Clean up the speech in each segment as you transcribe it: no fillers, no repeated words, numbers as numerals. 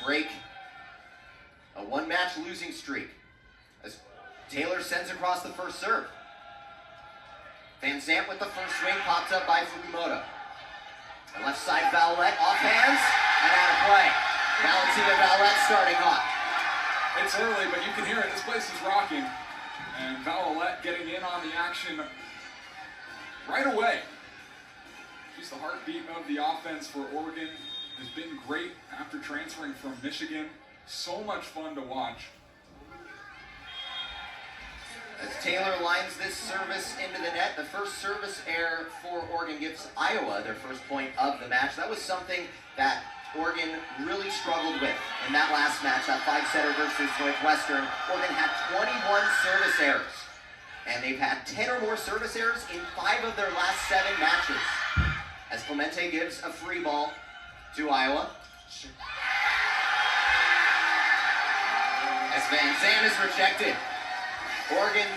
break a one-match losing streak as Taylor sends across the first serve. Van Zandt with the first swing, popped up by Fukumoto. The left side Valette off hands and out of play. Valentina Valette starting hot. It's early, but you can hear it. This place is rocking. And Valette getting in on the action right away. She's the heartbeat of the offense for Oregon. Has been great after transferring from Michigan. So much fun to watch. As Taylor lines this service into the net, the first service error for Oregon gives Iowa their first point of the match. That was something that Oregon really struggled with in that last match, that five-setter versus Northwestern. Oregon had 21 service errors, and they've had 10 or more service errors in 5 of their last 7 matches. As Clemente gives a free ball to Iowa. As Van Zandt is rejected. Oregon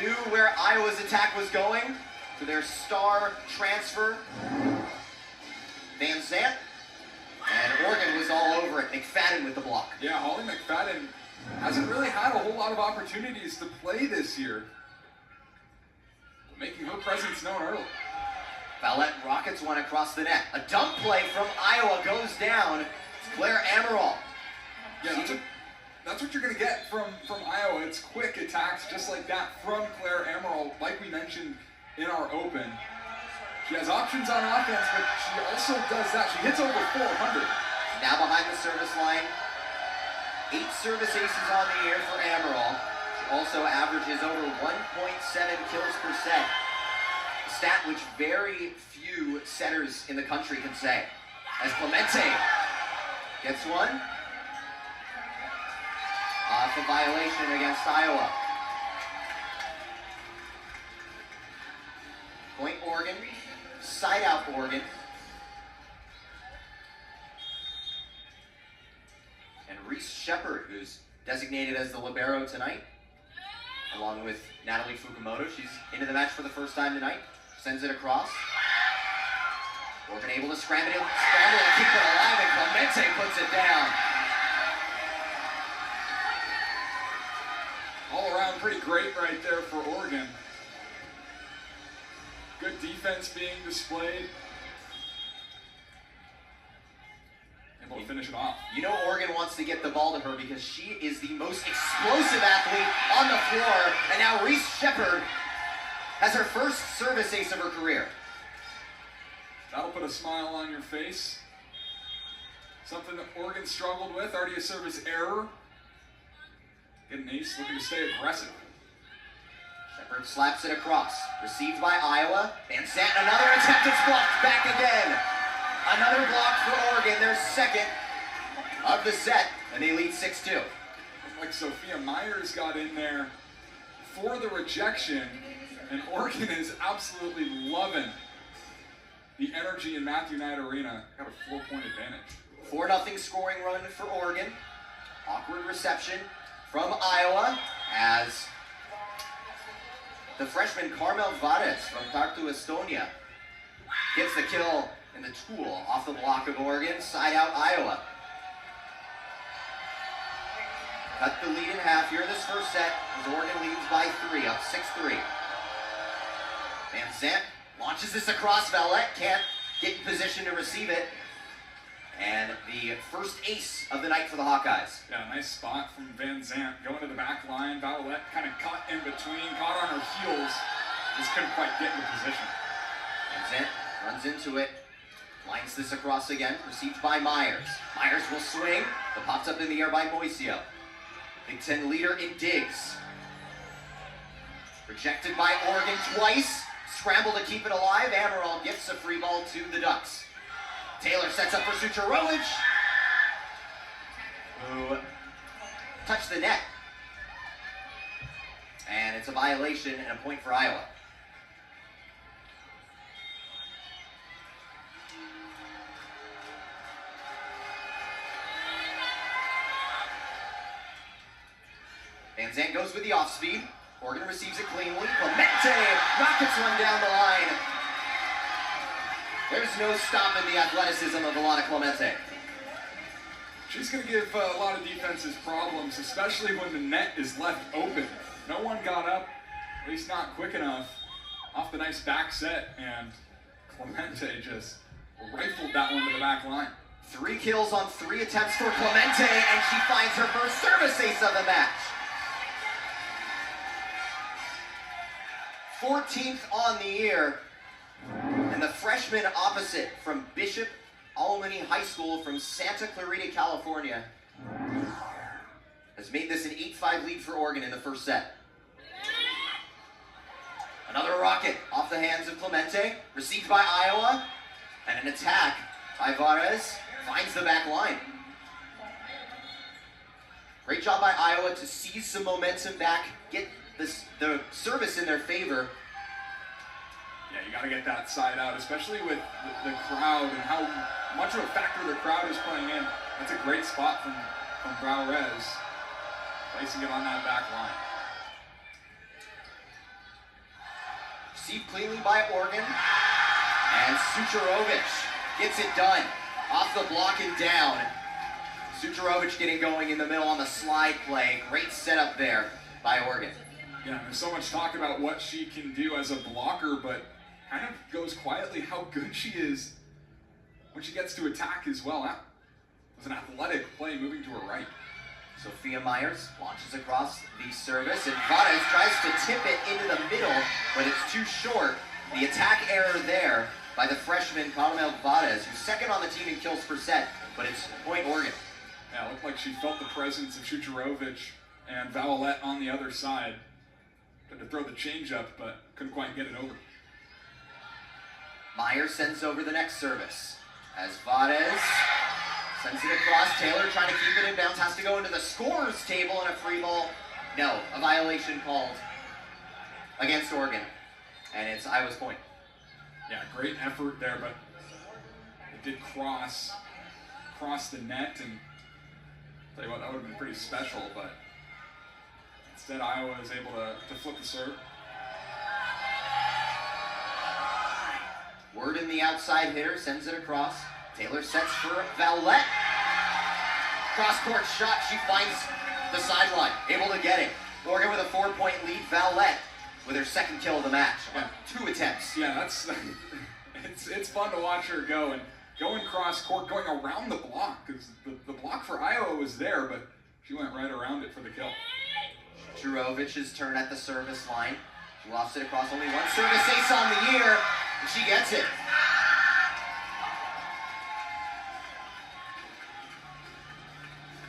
knew where Iowa's attack was going to their star transfer, Van Zandt, and Oregon was all over it. McFadden with the block. Yeah, Holly McFadden hasn't really had a whole lot of opportunities to play this year, making her presence known early. Valette rockets one across the net. A dump play from Iowa goes down. It's Claire Ammeraal. Yeah, that's what you're going to get from Iowa. It's quick attacks just like that from Claire Ammeraal, like we mentioned in our open. She has options on offense, but she also does that. She hits over 400. Now behind the service line. 8 service aces on the year for Ammeraal. She also averages over 1.7 kills per set. A stat which very few setters in the country can say. As Clemente gets one. Off a violation against Iowa. Point Oregon, side out Oregon. And Reese Shepard, who's designated as the libero tonight, along with Natalie Fukumoto. She's into the match for the first time tonight. Sends it across. Oregon able to scramble and keep it alive, and Clemente puts it down. All around pretty great right there for Oregon. Good defense being displayed. Able to finish it off. You know Oregon wants to get the ball to her because she is the most explosive athlete on the floor. And now Reese Shepard has her first service ace of her career. That'll put a smile on your face. Something that Oregon struggled with. Already a service error. Get an ace, looking to stay aggressive. Shepard slaps it across. Received by Iowa. Van Zandt, another attempt, it's blocked. Back again. Another block for Oregon, their second of the set, and they lead 6-2. Like Sophia Myers got in there for the rejection, and Oregon is absolutely loving the energy in Matthew Knight Arena. Got a 4-point advantage. 4-0 scoring run for Oregon. Awkward reception from Iowa as the freshman Carmel Vares from Tartu, Estonia gets the kill in the tool off the block of Oregon. Side out Iowa. Cut the lead in half here in this first set as Oregon leads by 3, up 6-3. Van Zandt launches this across. Valette can't get in position to receive it. And the first ace of the night for the Hawkeyes. Yeah, nice spot from Van Zandt. Going to the back line. Valette kind of caught in between, caught on her heels. Just couldn't quite get into position. Van Zandt runs into it. Lines this across again. Received by Myers. Myers will swing. But popped up in the air by Moisio. Big Ten leader in digs. Rejected by Oregon twice. Scramble to keep it alive. Ammeraal gets a free ball to the Ducks. Taylor sets up for Sucharovic, who touched the net. And it's a violation and a point for Iowa. Van Zandt goes with the off-speed. Oregon receives it cleanly. Clemente rockets one down the line. There's no stopping the athleticism of Alana Clemente. She's going to give a lot of defenses problems, especially when the net is left open. No one got up, at least not quick enough, off the nice back set, and Clemente just rifled that one to the back line. 3 kills on 3 attempts for Clemente, and she finds her first service ace of the match. 14th on the year, and the freshman opposite from Bishop Alemany High School from Santa Clarita, California, has made this an 8-5 lead for Oregon in the first set. Another rocket off the hands of Clemente, received by Iowa, and an attack by Varez finds the back line. Great job by Iowa to seize some momentum back, get the service in their favor. Yeah, you got to get that side out, especially with the crowd and how much of a factor the crowd is playing in. That's a great spot from Varez, placing it on that back line. Received cleanly by Oregon, and Sucharovic gets it done. Off the block and down. Sucharovic getting going in the middle on the slide play. Great setup there by Oregon. Yeah, there's so much talk about what she can do as a blocker, but kind of goes quietly how good she is when she gets to attack as well. That was an athletic play moving to her right. Sophia Myers launches across the service, and Varez tries to tip it into the middle, but it's too short. The attack error there by the freshman Carmel Varez, who's second on the team in kills per set, but it's point Oregon. Yeah, it looked like she felt the presence of Sucharovic and Valolette on the other side. Tried to throw the changeup, but couldn't quite get it over. Myers sends over the next service as Varez sends it across. Taylor trying to keep it in bounds, has to go into the scorer's table and a free ball. No, a violation called against Oregon, and it's Iowa's point. Yeah, great effort there, but it did cross the net, and tell you what, that would have been pretty special, but instead Iowa is able to flip the serve. Word in the outside hitter, sends it across. Taylor sets for Valette. Cross-court shot, she finds the sideline, able to get it. Oregon with a 4-point lead, Valette with her second kill of the match on 2 attempts. Yeah, that's it's fun to watch her go, and going cross-court, going around the block, because the block for Iowa was there, but she went right around it for the kill. Jurovic's turn at the service line. She lofts it across, only 1 service ace on the year, and she gets it.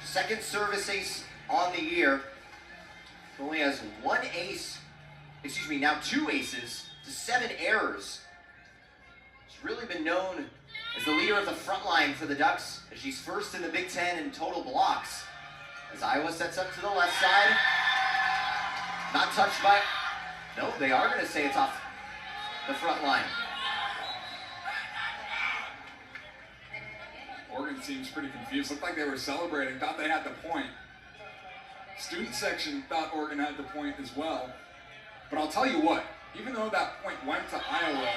Second service ace on the year. Only has 1 ace, now 2 aces to 7 errors. She's really been known as the leader of the front line for the Ducks, as she's first in the Big Ten in total blocks. As Iowa sets up to the left side. Not touched by, no, they are going to say it's off the front line. Oregon seems pretty confused. Looked like they were celebrating, thought they had the point. Student section thought Oregon had the point as well. But I'll tell you what, even though that point went to Iowa,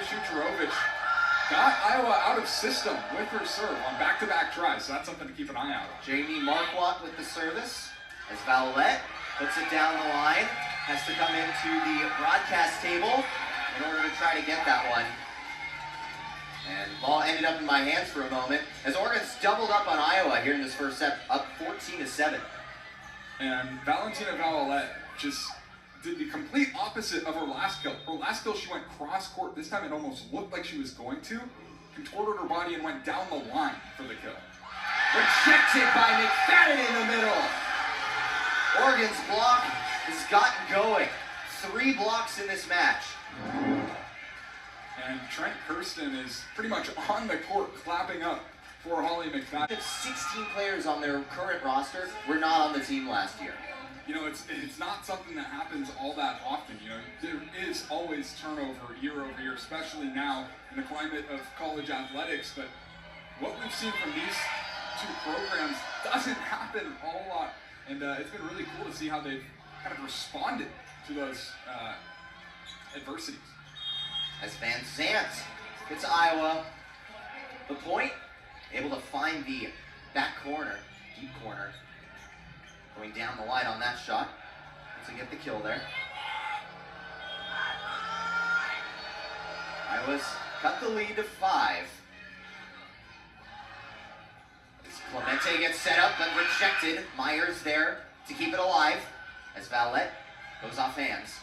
Sucharovic got Iowa out of system with her serve on back-to-back tries, so that's something to keep an eye out. Jamie Marquardt with the service, as Valolette puts it down the line, has to come into the broadcast table in order to try to get that one. And the ball ended up in my hands for a moment, as Oregon's doubled up on Iowa here in this first set, up 14-7. And Valentina Valolette just did the complete opposite of her last kill. Her last kill, she went cross-court. This time it almost looked like she was going to. Contorted her body and went down the line for the kill. Rejected by McFadden in the middle. Oregon's block has gotten going. 3 blocks in this match. And Trent Kirsten is pretty much on the court clapping up for Holly McFadden. 16 players on their current roster were not on the team last year. You know, it's not something that happens all that often. You know, there is always turnover year over year, especially now in the climate of college athletics. But what we've seen from these 2 programs doesn't happen a whole lot. And it's been really cool to see how they've kind of responded to those adversities. As Van Zandt gets Iowa the point, able to find the back corner, deep corner. Going down the line on that shot to get the kill there. Iowa's cut the lead to 5. As Clemente gets set up but rejected. Myers there to keep it alive as Valette goes off hands.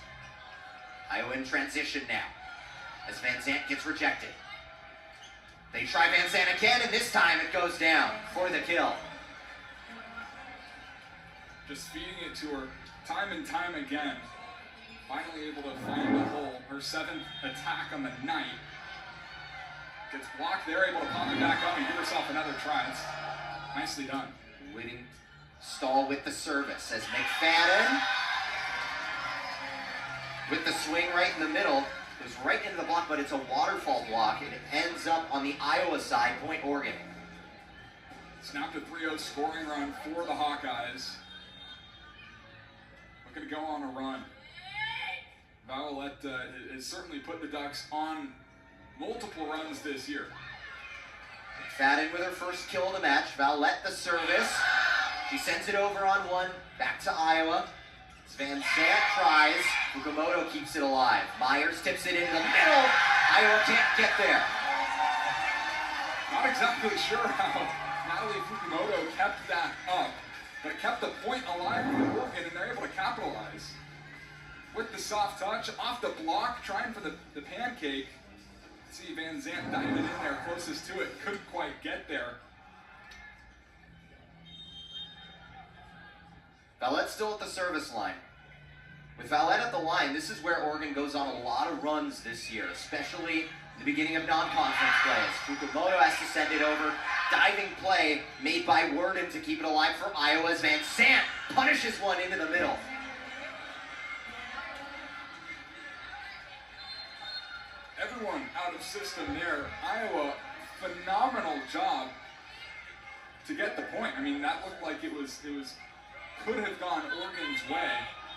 Iowa in transition now as Van Zandt gets rejected. They try Van Zandt again, and this time it goes down for the kill. Just feeding it to her time and time again. Finally able to find the hole. Her 7th attack on the night. Gets blocked there, able to pop it back up and give herself another try. It's nicely done. Whitting stall with the service as McFadden with the swing right in the middle. Goes right into the block, but it's a waterfall block, and it ends up on the Iowa side, point Oregon. Snapped a 3-0 scoring run for the Hawkeyes. Looking to go on a run. Valette has certainly put the Ducks on multiple runs this year. McFadden with her first kill of the match. Valette the service. She sends it over on one, back to Iowa. As Van Zandt tries, Fukumoto keeps it alive. Myers tips it into the middle. Iowa can't get there. Not exactly sure how Natalie Fukumoto kept that up, but it kept the point alive for Oregon, and they're able to capitalize. With the soft touch, off the block, trying for the pancake. See Van Zandt diving in there closest to it, couldn't quite get there. Valette still at the service line. With Valette at the line, this is where Oregon goes on a lot of runs this year, especially in the beginning of non-conference play. As Fukumoto has to send it over. Diving play made by Worden to keep it alive for Iowa as Van Zandt punishes one into the middle. Everyone out of system there. Iowa, phenomenal job to get the point. I mean, that looked like it could have gone Oregon's way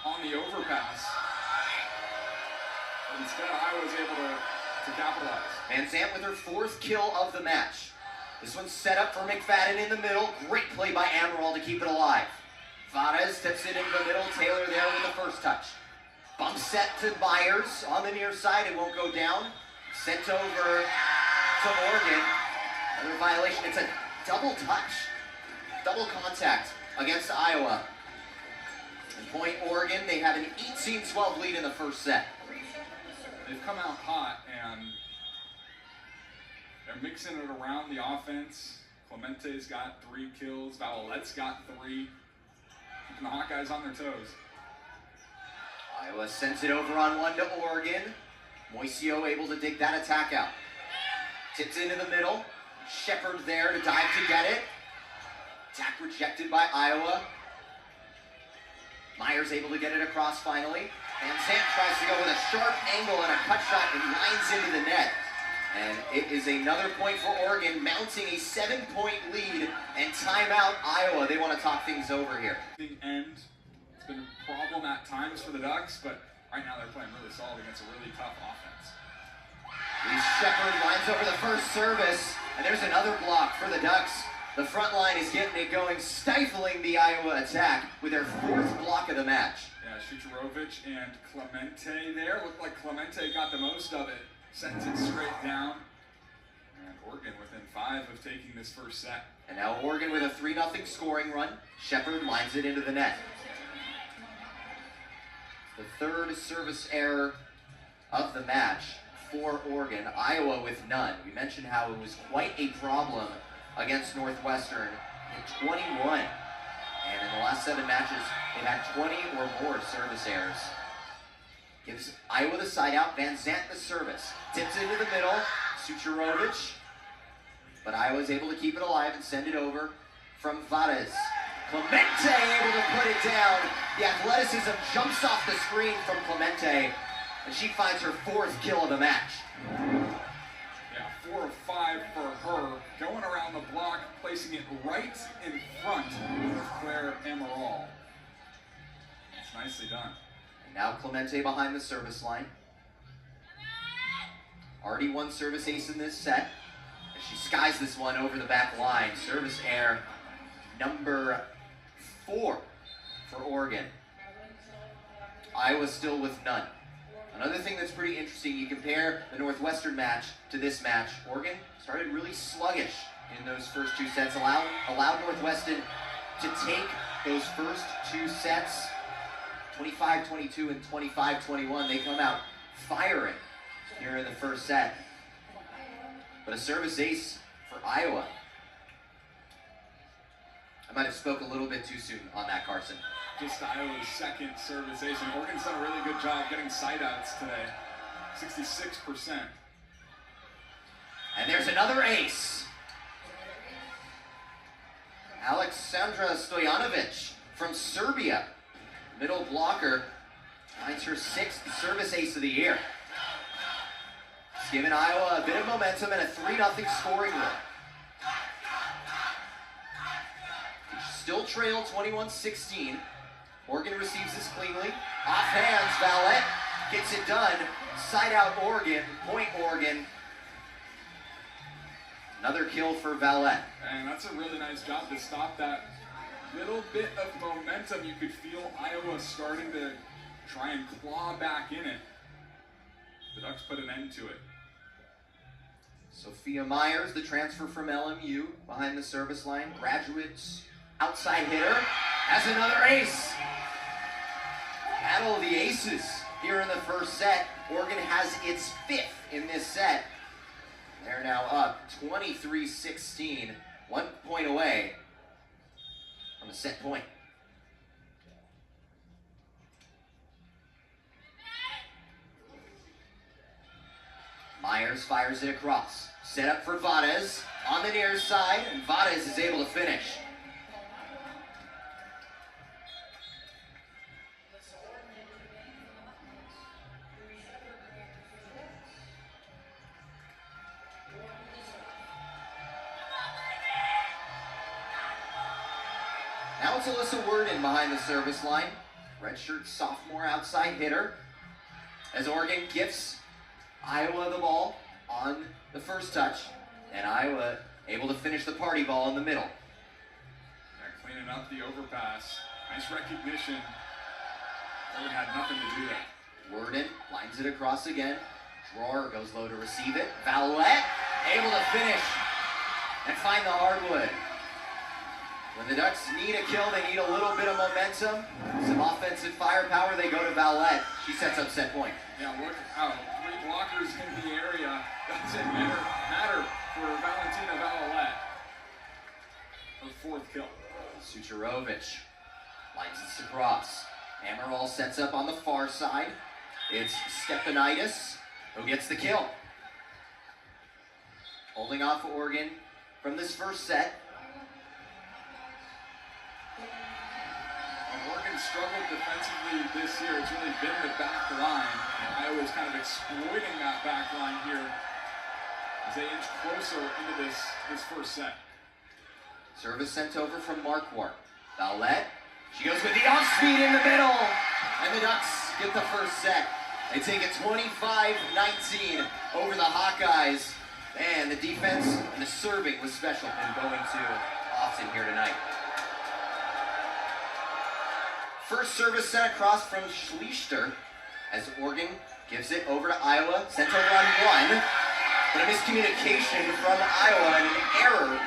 on the overpass. But instead, Iowa was able to capitalize. Van Zandt with her 4th kill of the match. This one's set up for McFadden in the middle. Great play by Ammeraal to keep it alive. Varez tips it into the middle. Taylor there with the first touch. Bump set to Myers on the near side. It won't go down. Sent over to Oregon. Another violation. It's a double touch. Double contact against Iowa. And point Oregon. They have an 18-12 lead in the first set. They've come out hot, and they're mixing it around the offense. Clemente's got 3 kills. Valette's got 3. Keeping the Hawkeyes on their toes. Iowa sends it over on one to Oregon. Moisio able to dig that attack out. Tips into the middle. Shepard there to dive to get it. Attack rejected by Iowa. Myers able to get it across finally. Van Zandt tries to go with a sharp angle and a cut shot and lines into the net. And it is another point for Oregon, mounting a 7-point lead, and timeout Iowa. They want to talk things over here. End. It's been a problem at times for the Ducks, but right now they're playing really solid against a really tough offense. Shepard lines over the first service, and there's another block for the Ducks. The front line is getting it going, stifling the Iowa attack with their 4th block of the match. Yeah, Shucharovich and Clemente there. Looked like Clemente got the most of it. Sends it straight down. And Oregon within 5 of taking this first set. And now Oregon with a 3-0 scoring run. Shepard lines it into the net. The 3rd service error of the match for Oregon. Iowa with none. We mentioned how it was quite a problem against Northwestern in 21. And in the last 7 matches, they've had 20 or more service errors. Gives Iowa the side out. Van Zandt the service. Tips into the middle. Sucharovich. But Iowa's able to keep it alive and send it over from Varez. Clemente able to put it down. The athleticism jumps off the screen from Clemente, and she finds her 4th kill of the match. Yeah, 4 of 5 for her. Going around the block, placing it right in front of Iverson-Ammeraal. It's nicely done. And now Clemente behind the service line. Already 1 service ace in this set. And she skies this one over the back line. Service error number 4 for Oregon. Iowa still with none. Another thing that's pretty interesting, you compare the Northwestern match to this match. Oregon started really sluggish in those first 2 sets, allowed Northwestern to take those first 2 sets, 25-22 and 25-21. They come out firing here in the first set. But a service ace for Iowa. I might have spoke a little bit too soon on that, Carson. Just Iowa's second service ace, and Oregon's done a really good job getting side outs today. 66%. And there's another ace. Aleksandra Stojanovic from Serbia. Middle blocker finds her 6th service ace of the year. It's given Iowa a bit of momentum and a 3-0 scoring run. Still trail 21-16. Oregon receives this cleanly. Off hands, Valette gets it done. Side out Oregon, point Oregon. Another kill for Valette. And that's a really nice job to stop that little bit of momentum. You could feel Iowa starting to try and claw back in it. The Ducks put an end to it. Sophia Myers, the transfer from LMU, behind the service line. Graduates, outside hitter, has another ace. Battle of the aces here in the first set. Oregon has its 5th in this set. They're now up 23-16, 1 point away from a set point. Myers fires it across. Set up for Vades on the near side, and Vades is able to finish. Now it's Alyssa Worden behind the service line. Redshirt sophomore outside hitter. As Oregon gifts Iowa the ball on the first touch. And Iowa able to finish the party ball in the middle. They're cleaning up the overpass. Nice recognition. Oregon had nothing to do there. Worden lines it across again. Drawer goes low to receive it. Valette able to finish and find the hardwood. When the Ducks need a kill, they need a little bit of momentum, some offensive firepower, they go to Valette. She sets up set point. Yeah, look out. 3 blockers in the area. Doesn't matter for Valentina Valette. Her 4th kill. Sucharovic lines it across. Ammeraal sets up on the far side. It's Stepanidis who gets the kill. Holding off Oregon from this first set. Oregon struggled defensively this year. It's really been the back line. Iowa's kind of exploiting that back line here as they inch closer into this first set. Service sent over from Marquardt. Valette, she goes with the off-speed in the middle. And the Ducks get the first set. They take it 25-19 over the Hawkeyes. And the defense and the serving was special in going to Austin here tonight. First service sent across from Schlichter as Oregon gives it over to Iowa. Sent over on 1, but a miscommunication from Iowa and an error.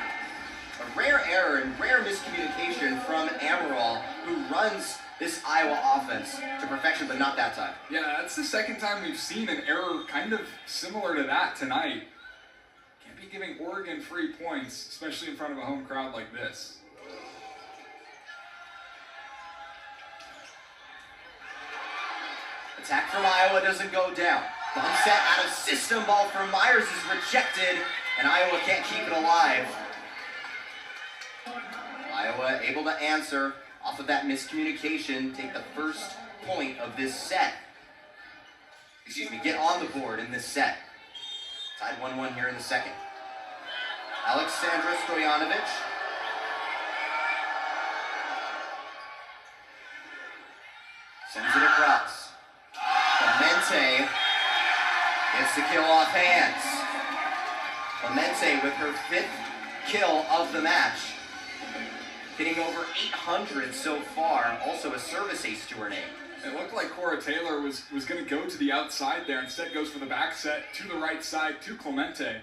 A rare error and rare miscommunication from Ammeraal, who runs this Iowa offense to perfection, but not that time. Yeah, that's the second time we've seen an error kind of similar to that tonight. Can't be giving Oregon free points, especially in front of a home crowd like this. Attack from Iowa doesn't go down. Bump set out of system, ball from Myers is rejected, and Iowa can't keep it alive. Iowa able to answer off of that miscommunication, take the first point of this set. Get on the board in this set. Tied 1-1 here in the second. Aleksandra Stojanovic. Sends it across. Clemente gets the kill off hands. Clemente with her 5th kill of the match. hitting over 800 so far, also a service ace to her name. It looked like Cora Taylor was going to go to the outside there. Instead goes for the back set to the right side to Clemente,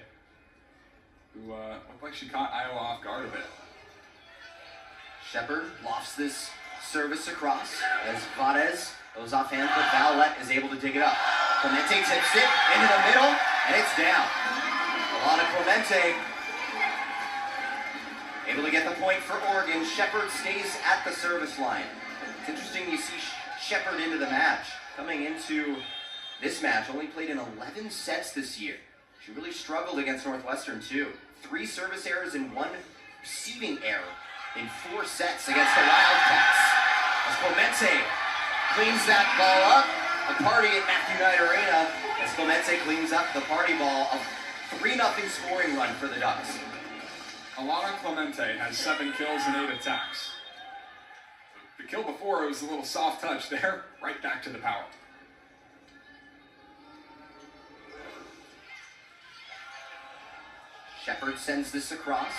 who looked like she caught Iowa off guard a bit. Shepard lofts this service across as Vades goes offhand, but Valette is able to dig it up. Clemente tips it into the middle, and it's down. Alana Clemente able to get the point for Oregon. Shepard stays at the service line. It's interesting you see Shepard into the match. Coming into this match, only played in 11 sets this year. She really struggled against Northwestern too. 3 service errors and 1 receiving error in 4 sets against the Wildcats. As Clemente cleans that ball up, a party at Matthew Knight Arena as Clemente cleans up the party ball. A 3-0 scoring run for the Ducks. Alana Clemente has 7 kills and 8 attacks. The kill before, it was a little soft touch there, right back to the power. Shepard sends this across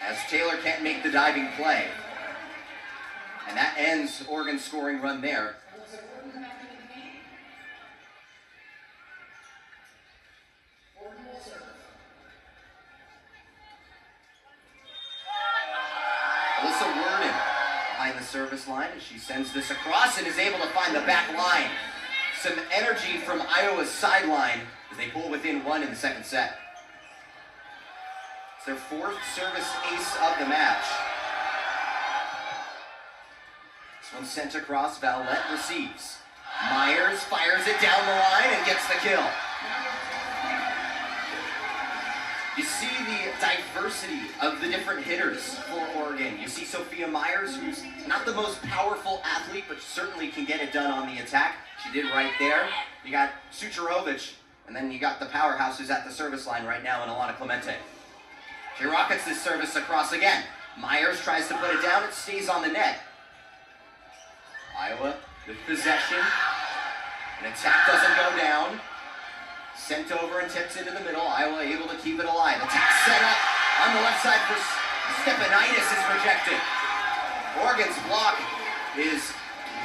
as Taylor can't make the diving play. And that ends Oregon's scoring run there. Behind the service line as she sends this across and is able to find the back line. Some energy from Iowa's sideline as they pull within 1 in the second set. It's their 4th service ace of the match. This one's sent across, Valette receives. Myers fires it down the line and gets the kill. You see the diversity of the different hitters for Oregon. You see Sophia Myers, who's not the most powerful athlete, but certainly can get it done on the attack. She did right there. You got Sucharovic, and then you got the powerhouse who's at the service line right now in Alana Clemente. She rockets this service across again. Myers tries to put it down. It stays on the net. Iowa with possession. An attack doesn't go down. Sent over and tipped into the middle. Iowa able to keep it alive. Attack set up on the left side for Stepanidis is rejected. Oregon's block is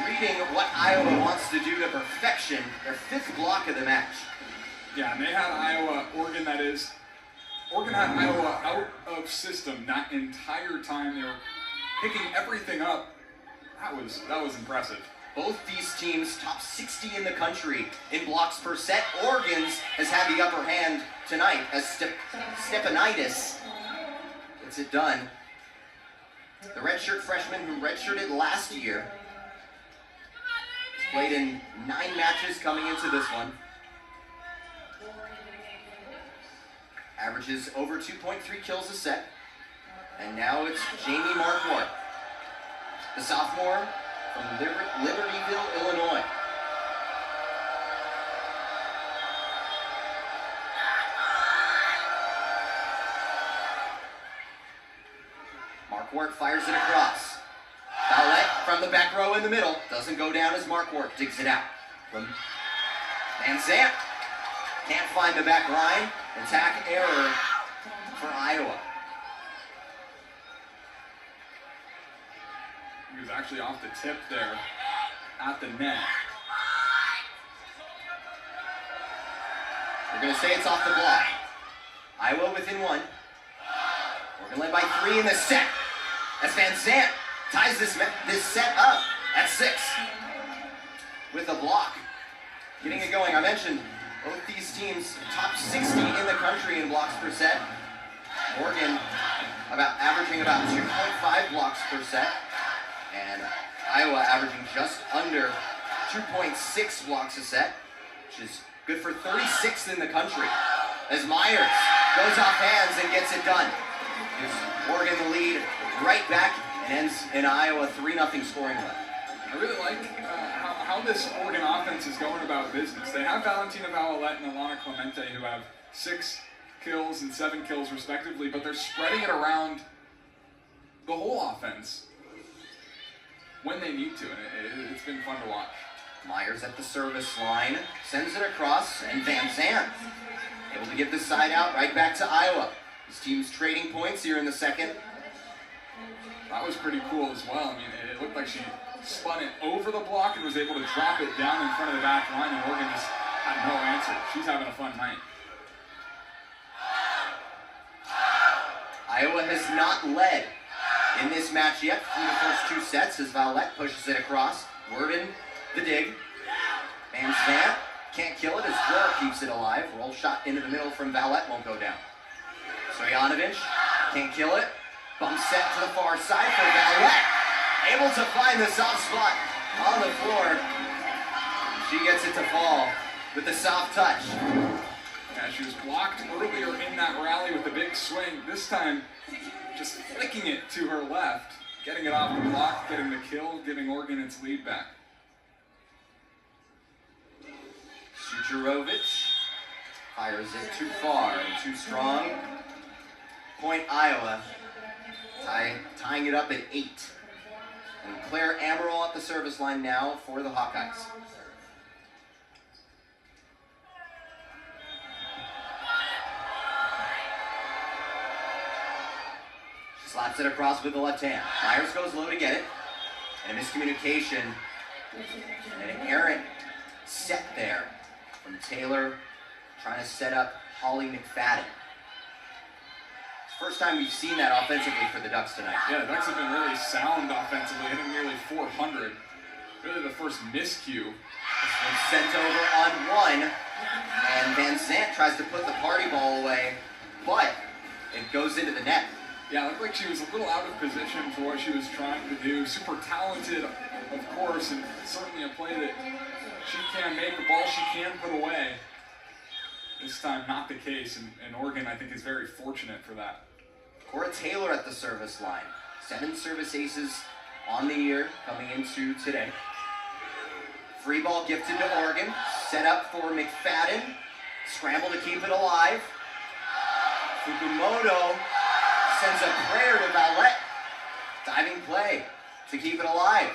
reading what Iowa wants to do to perfection. Their 5th block of the match. Yeah, and they had Oregon had Iowa out of system that entire time. They were picking everything up. That was impressive. Both these teams top 60 in the country in blocks per set. Oregon's has had the upper hand tonight as Stepanidis gets it done. The redshirt freshman who redshirted last year has played in 9 matches coming into this one. Averages over 2.3 kills a set. And now it's Jamie Marquardt, the sophomore from Libertyville, Illinois. Marquardt fires it across. Valette from the back row in the middle. Doesn't go down as Marquardt digs it out. From Van Zandt. Can't find the back line. Attack error for Iowa. He was actually off the tip there at the net. We're going to say it's off the block. Iowa within 1. Oregon led by 3 in the set. As Van Zandt ties this set up at 6 with a block. Getting it going. I mentioned both these teams top 60 in the country in blocks per set. Oregon averaging about 2.5 blocks per set. And Iowa averaging just under 2.6 blocks a set, which is good for 36th in the country. As Myers goes off hands and gets it done. Gives Oregon the lead right back and ends in Iowa 3-0 scoring run. I really like how this Oregon offense is going about business. They have Valentina Valette and Alana Clemente who have 6 kills and 7 kills respectively, but they're spreading it around the whole offense when they need to, and it's been fun to watch. Myers at the service line, sends it across, and Van Zandt able to get this side out right back to Iowa. His team's trading points here in the second. That was pretty cool as well. I mean, it looked like she spun it over the block and was able to drop it down in front of the back line, and Oregon just had no answer. She's having a fun night. Iowa has not led in this match yet through the first two sets as Vowlette pushes it across. Worden, the dig. Van Zandt can't kill it as Fleur keeps it alive. Roll shot into the middle from Vowlette, won't go down. Stojanovic can't kill it. Bump set to the far side for Vowlette. Able to find the soft spot on the floor. She gets it to fall with the soft touch. Yeah, she was blocked earlier in that rally with a big swing. This time, just flicking it to her left, getting it off the block, getting the kill, giving Oregon its lead back. Sucharovic fires it too far and too strong. Point Iowa, tying it up at 8. And Iverson-Ammeraal at the service line now for the Hawkeyes. She slaps it across with the left hand. Myers goes low to get it. And a miscommunication. And an errant set there from Taylor, trying to set up Holly McFadden. First time we've seen that offensively for the Ducks tonight. Yeah, the Ducks have been really sound offensively, hitting nearly 400. Really the first miscue. And sent over on one, and Van Zandt tries to put the party ball away, but it goes into the net. Yeah, it looked like she was a little out of position for what she was trying to do. Super talented, of course, and certainly a play that she can make, a ball she can put away. This time, not the case, and Oregon, I think, is very fortunate for that. Cora Taylor at the service line. 7 service aces on the year coming into today. Free ball gifted to Oregon. Set up for McFadden. Scramble to keep it alive. Fukumoto sends a prayer to Vowlette. Diving play to keep it alive.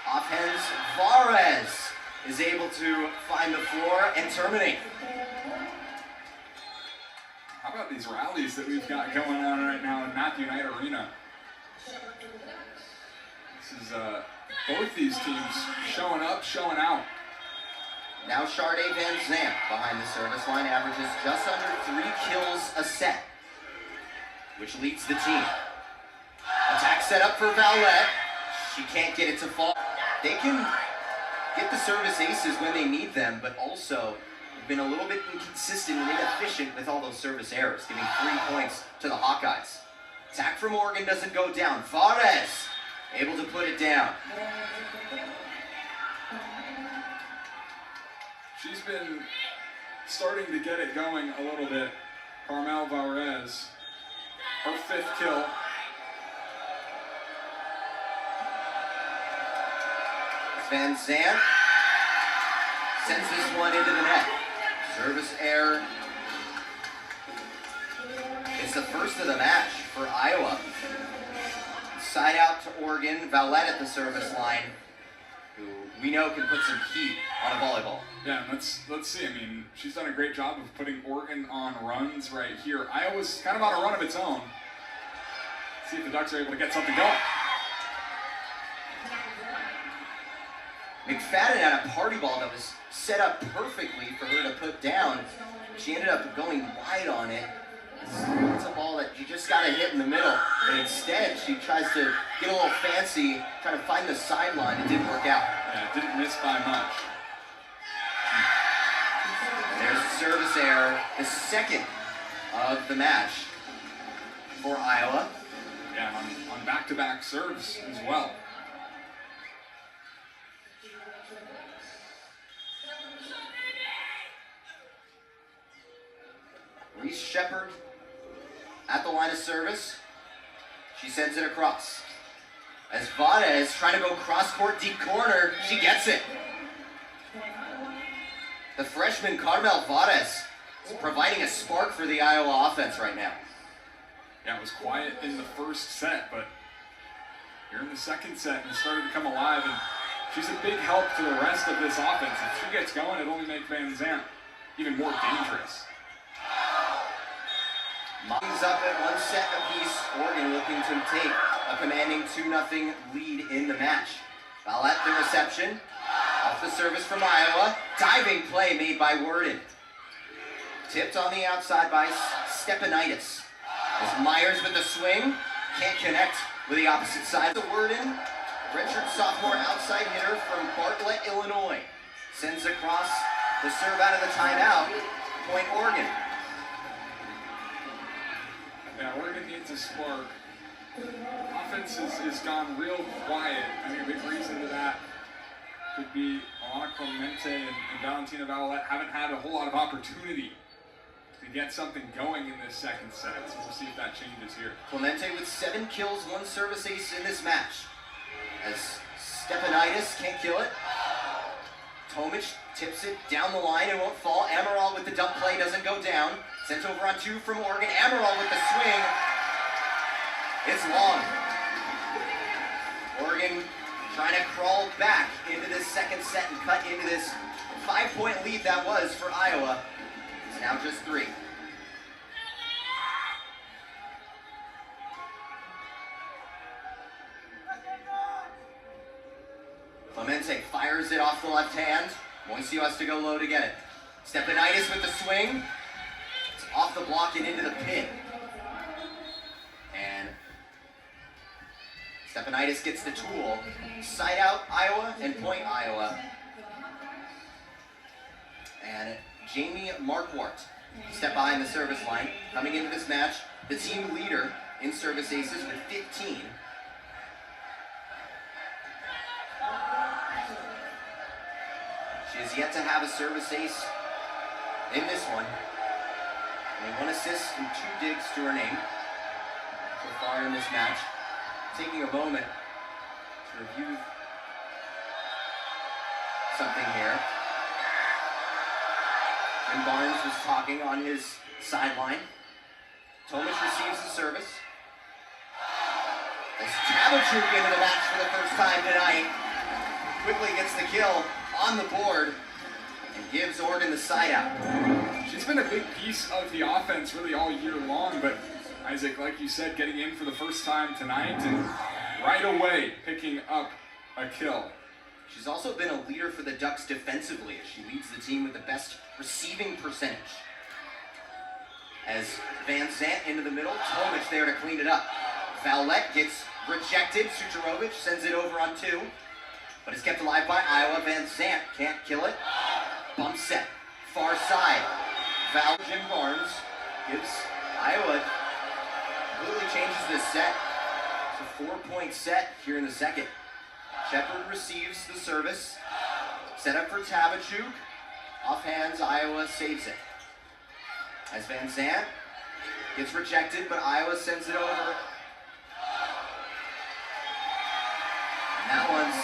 Offhands Varez is able to find the floor and terminate. How about these rallies that we've got going on right now in Matthew Knight Arena? This is both these teams showing up, showing out. Now Sade Van Zandt behind the service line averages just under 3 kills a set, which leads the team. Attack set up for Vowlette. She can't get it to fall. They can get the service aces when they need them, but also been a little bit inconsistent and inefficient with all those service errors, giving 3 points to the Hawkeyes. Attack from Oregon doesn't go down. Varez able to put it down. She's been starting to get it going a little bit. Carmel Varez, her 5th kill. Van Zandt sends this one into the net. Service error. It's the first of the match for Iowa. Side out to Oregon. Vowlette at the service line, who we know can put some heat on a volleyball. Yeah, let's see. I mean, she's done a great job of putting Oregon on runs right here. Iowa's kind of on a run of its own. Let's see if the Ducks are able to get something going. McFadden had a party ball that was set up perfectly for her to put down. She ended up going wide on it. It's a ball that you just got to hit in the middle. And instead, she tries to get a little fancy, try to find the sideline. It didn't work out. Yeah, it didn't miss by much. There's a service error, the second of the match for Iowa. Yeah, on back-to-back serves as well. Reese Shepard at the line of service. She sends it across. As Vada is trying to go cross-court deep corner, she gets it. The freshman Carmel Varez is providing a spark for the Iowa offense right now. Yeah, it was quiet in the first set, but here in the second set, it started to come alive, and she's a big help to the rest of this offense. If she gets going, it'll only make Van Zandt even more dangerous. Mountains up at 1 set apiece. Oregon looking to take a commanding 2-0 lead in the match. Vallette the reception. Off the service from Iowa. Diving play made by Worden. Tipped on the outside by Stepanaitis. As Myers with the swing. Can't connect with the opposite side. The Worden, redshirt sophomore outside hitter from Bartlett, Illinois. Sends across the serve out of the timeout. Point Oregon. Yeah, Oregon needs a spark. Offense has gone real quiet. I think a big reason to that could be Alana Clemente and Valentina Vallette haven't had a whole lot of opportunity to get something going in this second set. So we'll see if that changes here. Clemente with 7 kills, 1 service ace in this match. As Stepanaitis can't kill it. Tomic tips it down the line and won't fall. Ammeraal with the dump play doesn't go down. Sent over on 2 from Oregon. Ammeraal with the swing. It's long. Oregon trying to crawl back into this second set and cut into this 5-point lead that was for Iowa. It's now just 3. Clemente fires it off the left hand. Moisio has to go low to get it. Stepanaitis with the swing. It's off the block and into the pin. And Stepanaitis gets the tool. Side out Iowa and point Iowa. And Jamie Marquardt step behind the service line. Coming into this match, the team leader in service aces with 15. She has yet to have a service ace in this one. Only 1 assist and 2 digs to her name so far in this match. Taking a moment to review something here. Jim Barnes was talking on his sideline. Tomic receives the service. As Tabachuk into the match for the first time tonight. Quickly gets the kill on the board and gives Oregon the side out. She's been a big piece of the offense really all year long, but Isaac, like you said, getting in for the first time tonight and right away picking up a kill. She's also been a leader for the Ducks defensively as she leads the team with the best receiving percentage. As Van Zant into the middle, Tomic there to clean it up. Vallette gets rejected. Sucharovic sends it over on 2. But it's kept alive by Iowa. Van Zant can't kill it. Bump set. Far side. Jim Barnes gives Iowa, completely changes this set. It's a 4-point set here in the second. Shepard receives the service. Set up for Tabachuk. Off hands, Iowa saves it. As Van Zant gets rejected, but Iowa sends it over. And that one's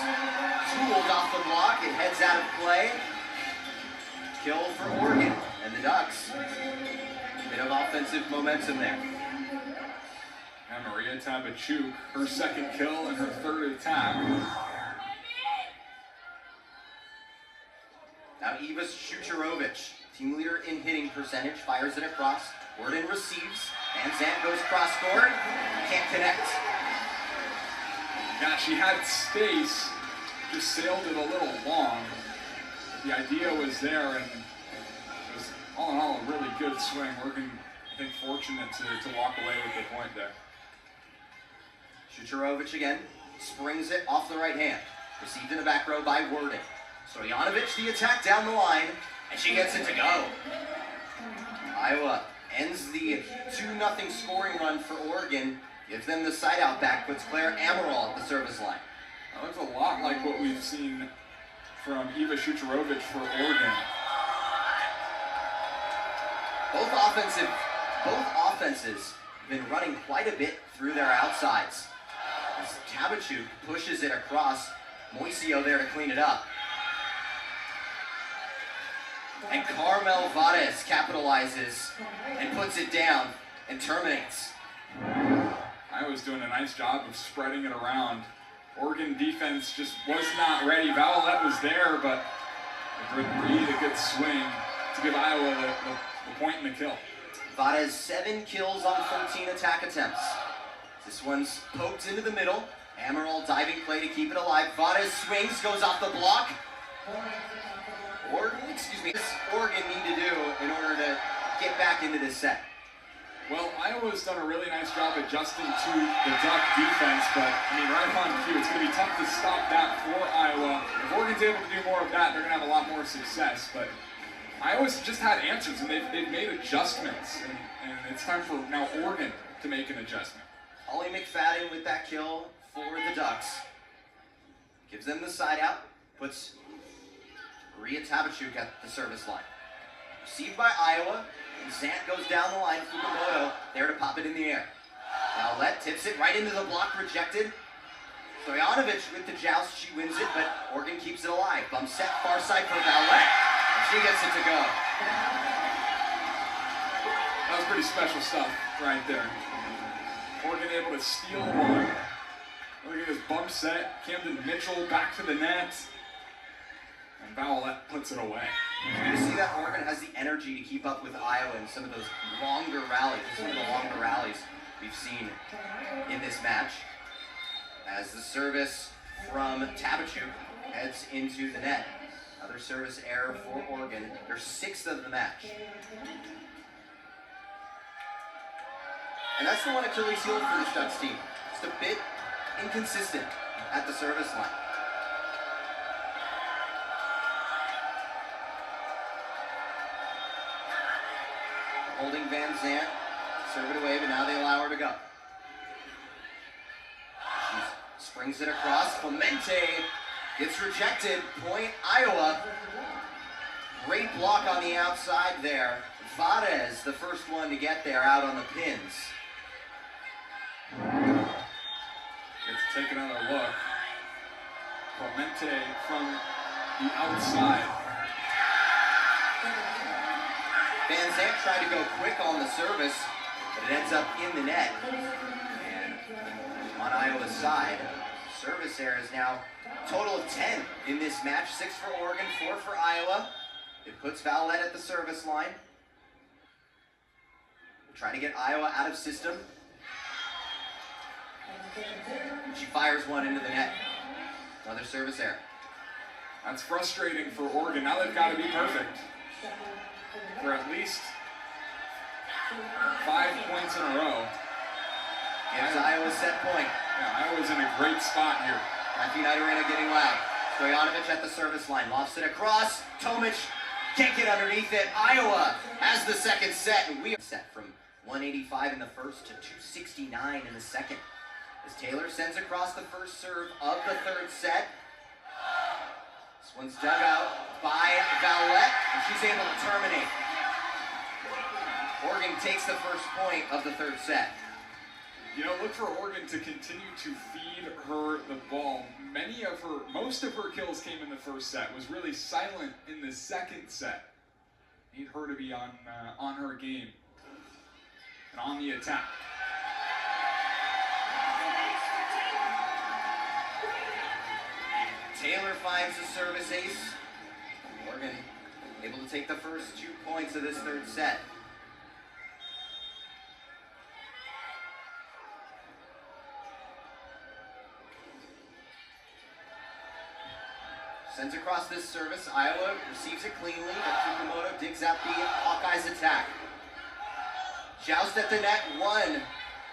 tooled off the block. It heads out of play. Kill for Oregon and the Ducks. Bit of offensive momentum there. And Maria Tabachuk, her second kill and her 3rd attack. Now Eva Sucharovic, team leader in hitting percentage, fires it across. Worden receives. Van Zant goes cross court. Can't connect. Yeah, she had space, just sailed it a little long. The idea was there, and it was all in all a really good swing. Oregon, I think, fortunate to walk away with the point there. Sucharovic again springs it off the right hand. Received in the back row by Worden. Stojanovic the attack down the line, and she gets it to go. Iowa ends the 2-0 scoring run for Oregon. Gives them the side out back, puts Claire Ammeraal at the service line. That looks a lot like what we've seen from Eva Sucharovic for Oregon. Both offenses have been running quite a bit through their outsides. As Tabachuk pushes it across, Moisio there to clean it up. And Carmel Vades capitalizes and puts it down and terminates. Iowa's doing a nice job of spreading it around. Oregon defense just was not ready. Vallette was there, but a good read, a good swing to give Iowa the point and the kill. Vades 7 kills on 13 attack attempts. This one's poked into the middle. Ammeraal diving play to keep it alive. Vades swings, goes off the block. What does Oregon need to do in order to get back into this set? Well, Iowa's done a really nice job adjusting to the Duck defense, but I mean, right on cue, it's going to be tough to stop that for Iowa. If Oregon's able to do more of that, they're going to have a lot more success. But Iowa's just had answers, and they've made adjustments, and it's time for now Oregon to make an adjustment. Ollie McFadden with that kill for the Ducks. Gives them the side out, puts Maria Tabachuk at the service line. Received by Iowa, and Zant goes down the line. Fukumoto there to pop it in the air. Vallette tips it right into the block, rejected. Stojanovic with the joust, she wins it, but Oregon keeps it alive. Bump set far side for Vallette, and she gets it to go. That was pretty special stuff right there. Oregon able to steal one. Look at this bump set. Camden Mitchell back to the net. And Vallette puts it away. You see that Oregon has the energy to keep up with Iowa in some of those longer rallies. Some of the longer rallies we've seen in this match. As the service from Tabachuk heads into the net. Another service error for Oregon. Their 6th of the match. And that's the one Achilles heel for this Ducks team. Just a bit inconsistent at the service line. Holding Van Zandt, serve it away, but now they allow her to go. She springs it across. Clemente gets rejected. Point Iowa. Great block on the outside there. Vades, the first one to get there, out on the pins. Let's take another look. Clemente from the outside. Van Zandt tried to go quick on the service, but it ends up in the net. And on Iowa's side, service error is now a total of 10 in this match. 6 for Oregon, 4 for Iowa. It puts Vallette at the service line. We'll try to get Iowa out of system. She fires one into the net. Another service error. That's frustrating for Oregon. Now they've got to be perfect for at least 5 points in a row. Gives Iowa set point. Yeah, Iowa's in a great spot here. Matthew Nighterina getting loud. Stojanovic at the service line. Lofts it across. Tomic can't get underneath it. Iowa has the second set, and we are set from 185 in the first to 269 in the second. As Taylor sends across the first serve of the third set. This one's dug out by Vallette, and she's able to terminate. Oregon takes the first point of the third set. You know, look for Oregon to continue to feed her the ball. Most of her kills came in the first set. Was really silent in the second set. Need her to be on her game and on the attack. Taylor finds the service ace. Oregon able to take the first 2 points of this third set. Sends across this service. Iowa receives it cleanly, but Fukumoto digs out the Hawkeyes attack. Joust at the net, won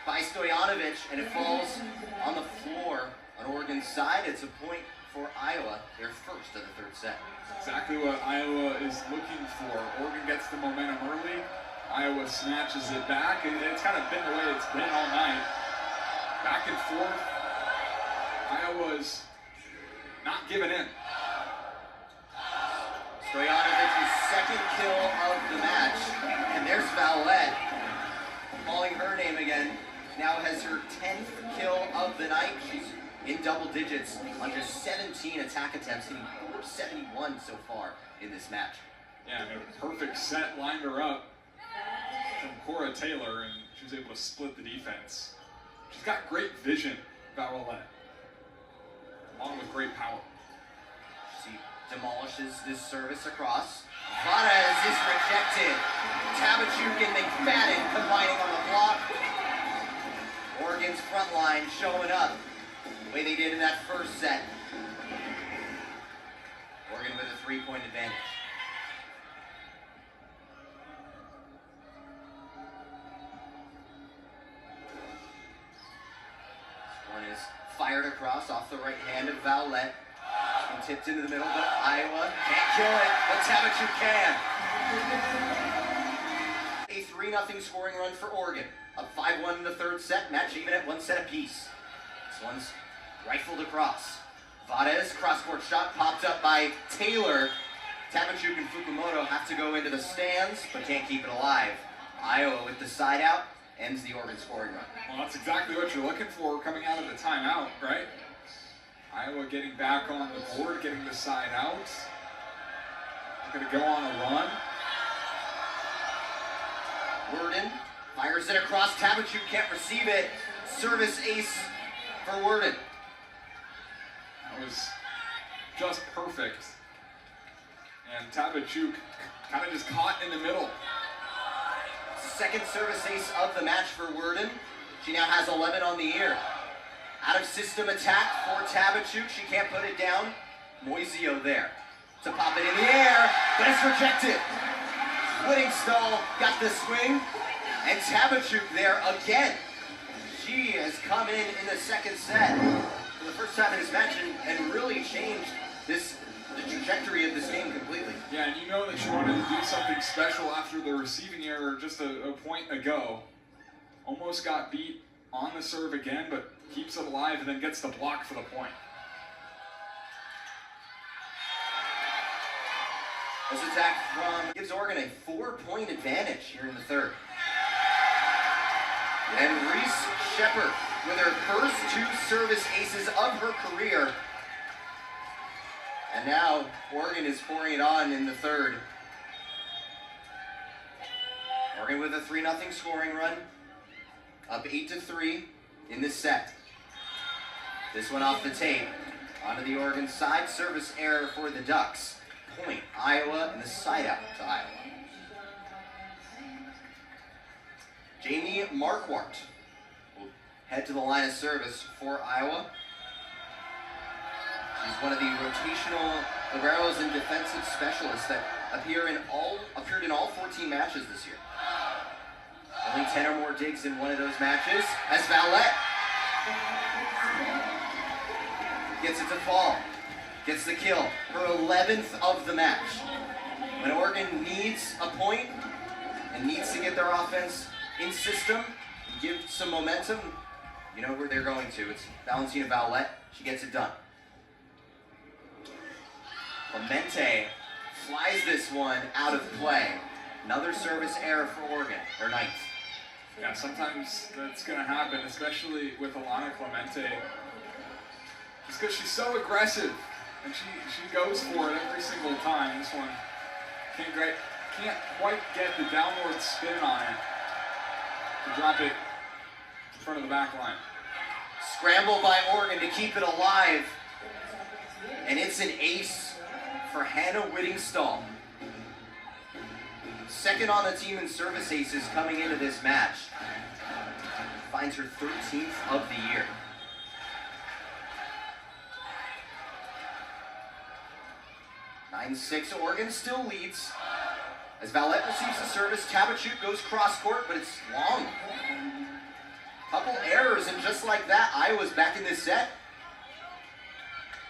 by Stojanovic, and it falls on the floor on Oregon's side. It's a point for Iowa, their first of the third set. Exactly what Iowa is looking for. Oregon gets the momentum early. Iowa snatches it back. It's kind of been the way it's been all night. Back and forth. Iowa's not giving in. Stoyanovic's second kill of the match. And there's Vallette calling her name again. Now has her 10th kill of the night. She's in double digits on just 17 attack attempts, hitting 471 so far in this match. Yeah, a perfect set lined her up from Cora Taylor, and she was able to split the defense. She's got great vision, Vallette, along with great power. She demolishes this service across. Varez is rejected. Tabachuk and McFadden combining on the block. Oregon's front line showing up the way they did in that first set. Oregon with a 3-point advantage. This one is fired across off the right hand of Vowlett. And tipped into the middle, but Iowa can't kill it, but Tabachuk can. A 3-0 scoring run for Oregon. Up 5-1 in the third set, match even at 1 set apiece. This one's rifled across. Varez, cross-court shot popped up by Taylor. Tabachuk and Fukumoto have to go into the stands, but can't keep it alive. Iowa with the side out ends the Oregon scoring run. Well, that's exactly what you're looking for coming out of the timeout, right? Iowa getting back on the board, getting the side out. They're going to go on a run. Worden fires it across. Tabachuk can't receive it. Service ace for Worden. That was just perfect. And Tabachuk kind of just caught in the middle. Second service ace of the match for Worden. She now has 11 on the year. Out of system attack for Tabachuk. She can't put it down. Moisio there to pop it in the air, but it's rejected. Whittingstall got the swing, and Tabachuk there again. She has come in the second set for the first time in this match and really changed the trajectory of this game completely. Yeah, and you know that she wanted to do something special after the receiving error just a point ago. Almost got beat on the serve again, but keeps it alive and then gets the block for the point. This attack gives Oregon a 4-point advantage here in the third. And Reese Shepherd with her first 2 service aces of her career. And now Oregon is pouring it on in the third. Oregon with a 3-0 scoring run. Up 8-3 in this set. This one off the tape. Onto the Oregon side. Service error for the Ducks. Point Iowa and the side out to Iowa. Jamie Marquardt will head to the line of service for Iowa. She's one of the rotational liberos and defensive specialists that appeared in all 14 matches this year. Only 10 or more digs in one of those matches. As Vowlett gets it to fall. Gets the kill. Her 11th of the match. When Oregon needs a point and needs to get their offense in system, give some momentum, you know where they're going to. It's Valentina Vowlett. She gets it done. Clemente flies this one out of play. Another service error for Oregon, their 9th. Yeah, sometimes that's going to happen, especially with Alana Clemente. Just because she's so aggressive, and she goes for it every single time. This one can't quite get the downward spin on it to drop it in front of the back line. Scramble by Oregon to keep it alive, and it's an ace for Hannah Whittingstall. Second on the team in service aces coming into this match. Finds her 13th of the year. Nine-6, Oregon still leads. As Vowlett receives the service, Tabachuk goes cross-court, but it's long. Couple errors, and just like that, Iowa's back in this set.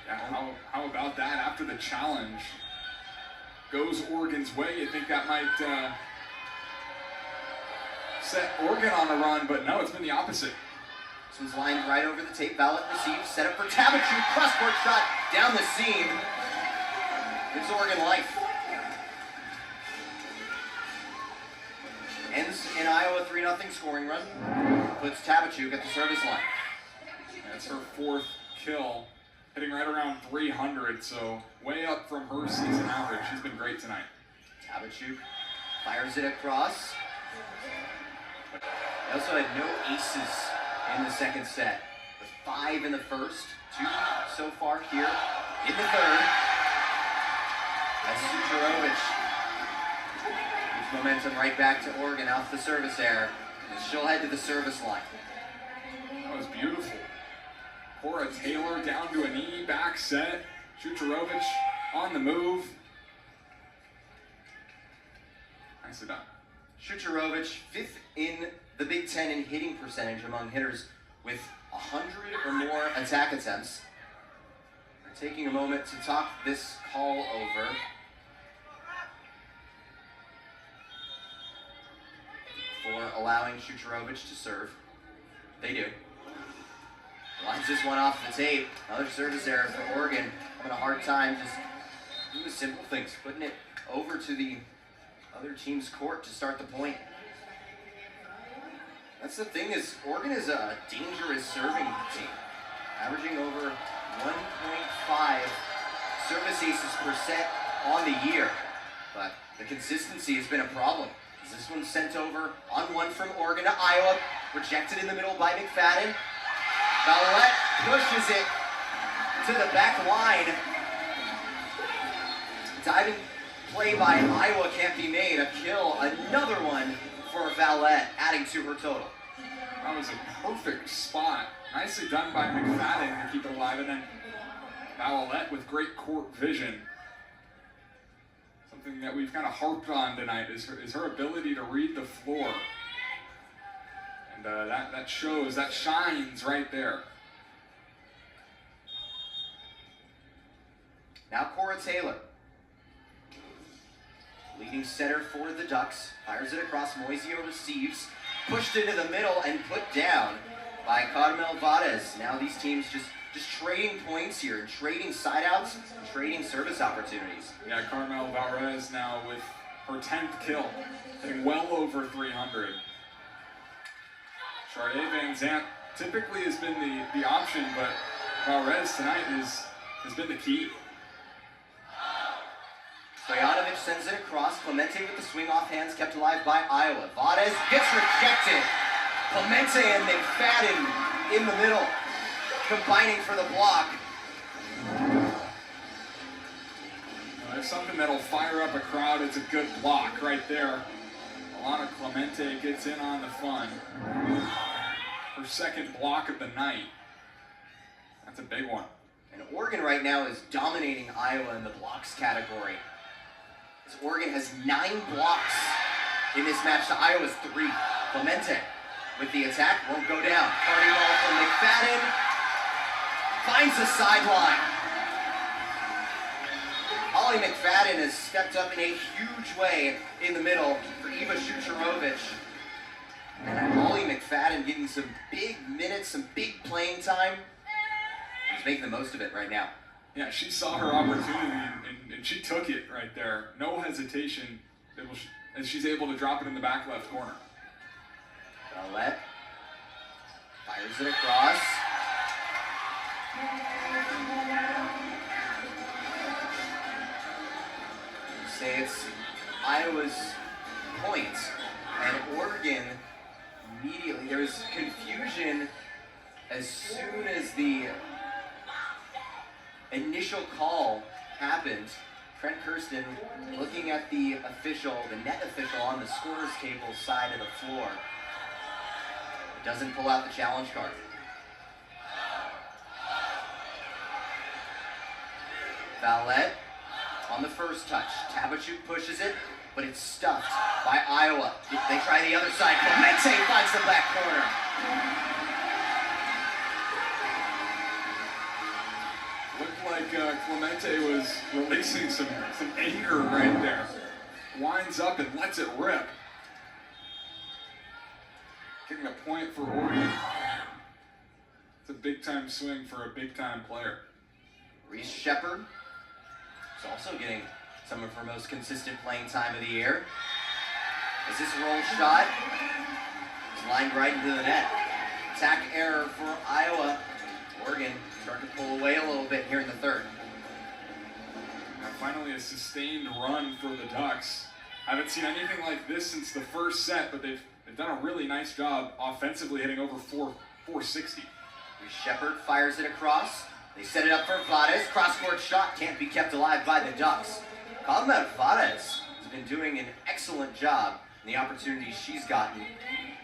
Yeah, how about that after the challenge goes Oregon's way? You think that might set Oregon on a run, but no, it's been the opposite. This one's lined right over the tape. Vowlett receives, set up for Tabachuk, cross-court shot down the seam. Gives Oregon life. Ends in Iowa 3-0 scoring run. Puts Tabachuk at the service line. That's her 4th kill. Hitting right around 300, so way up from her season average. She's been great tonight. Tabachuk fires it across. They also had no aces in the second set. With 5 in the first, 2 so far here in the third. As Sucharovic Momentum right back to Oregon off the service error. And she'll head to the service line. That was beautiful. Cora Taylor down to a knee, back set. Shucharovich on the move. Nicely done. Shucharovich, 5th in the Big Ten in hitting percentage among hitters with 100 or more attack attempts. We're taking a moment to talk this call over. For allowing Shucharovich to serve. They do. Lines this one off the tape. Another service error for Oregon. Having a hard time just doing the simple things, putting it over to the other team's court to start the point. That's the thing, is Oregon is a dangerous serving team, averaging over 1.5 service aces per set on the year. But the consistency has been a problem. This one sent over on one from Oregon to Iowa, rejected in the middle by McFadden. Valette pushes it to the back line. Diving play by Iowa can't be made. A kill, another one for Valette, adding to her total. That was a perfect spot. Nicely done by McFadden to keep it alive, and then Valette with great court vision. Something that we've kind of harped on tonight is her ability to read the floor. And that shows, that shines right there. Now Cora Taylor, leading setter for the Ducks, fires it across. Moisio receives, pushed into the middle and put down by Carmel Vades. Now these teams just trading points here, and trading sideouts, and trading service opportunities. Yeah, Carmel Valdez now with her 10th kill, hitting well over 300. Sharday Van Zandt typically has been the option, but Valdez tonight has been the key. Stojanovic sends it across. Clemente with the swing off hands, kept alive by Iowa. Vades gets rejected. Clemente and McFadden in the middle, combining for the block. There's something that'll fire up a crowd. It's a good block right there. Alana Clemente gets in on the fun. Her second block of the night. That's a big one. And Oregon right now is dominating Iowa in the blocks category. As Oregon has 9 blocks in this match to Iowa's 3. Clemente with the attack, won't go down. Party ball from McFadden. Finds the sideline. Holly McFadden has stepped up in a huge way in the middle for Eva Shucharovich. And Holly McFadden getting some big minutes, some big playing time. She's making the most of it right now. Yeah, she saw her opportunity and she took it right there. No hesitation. And she's able to drop it in the back left corner. Valette fires it across. Say it's Iowa's point, and Oregon immediately, there was confusion as soon as the initial call happened. Trent Kirsten looking at the official, the net official on the scorer's table side of the floor. Doesn't pull out the challenge card. Valette on the first touch. Tabachuk pushes it, but it's stuffed by Iowa. They try the other side. Clemente finds the back corner. Looked like Clemente was releasing some anger right there. Winds up and lets it rip. Getting a point for Oregon. It's a big-time swing for a big-time player. Reese Shepard is also getting some of her most consistent playing time of the year. As this roll shot is lined right into the net. Attack error for Iowa. Oregon starting to pull away a little bit here in the third. Now finally a sustained run for the Ducks. Haven't seen anything like this since the first set, but they've done a really nice job offensively, hitting over 460. Reese Shepard fires it across. They set it up for Vades. Cross-court shot can't be kept alive by the Ducks. Carmel Vades is has been doing an excellent job in the opportunities she's gotten.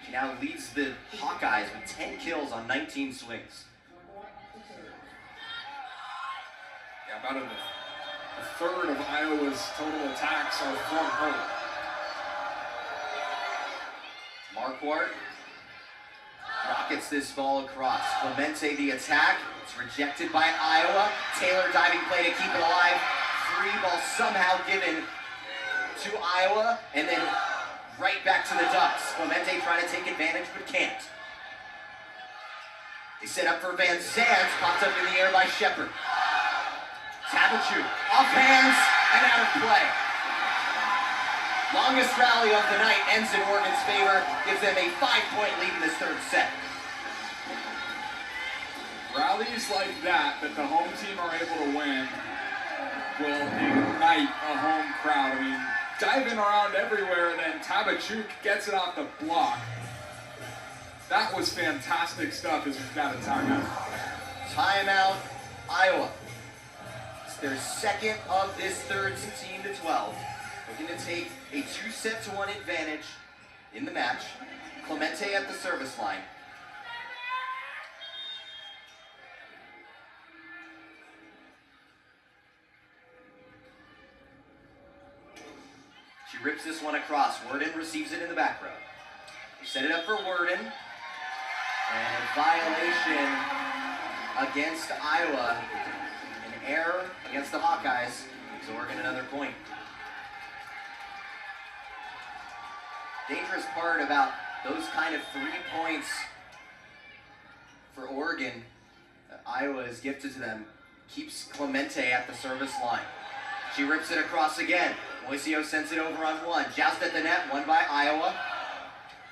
She now leads the Hawkeyes with 10 kills on 19 swings. Yeah, about a third of Iowa's total attacks are from her. Marquardt rockets this ball across. Clemente the attack. It's rejected by Iowa. Taylor diving play to keep it alive. Free ball somehow given to Iowa, and then right back to the Ducks. Clemente trying to take advantage, but can't. They set up for Van Zandt. Popped up in the air by Shepard. Tabachu off hands and out of play. Longest rally of the night ends in Oregon's favor, gives them a 5-point lead in this third set. Rallies like that the home team are able to win will ignite a home crowd. I mean, diving around everywhere, and then Tabachuk gets it off the block. That was fantastic stuff as we've got a timeout. Timeout, Iowa. It's their second of this third, 16-12. Looking to take a 2-set-to-1 advantage in the match. Clemente at the service line. She rips this one across. Worden receives it in the back row. They set it up for Worden. And a violation against Iowa. An error against the Hawkeyes. Gives Oregon another point. Dangerous part about those kind of 3 points for Oregon that Iowa has gifted to them keeps Clemente at the service line. She rips it across again. Moisio sends it over on one. Joust at the net, won by Iowa.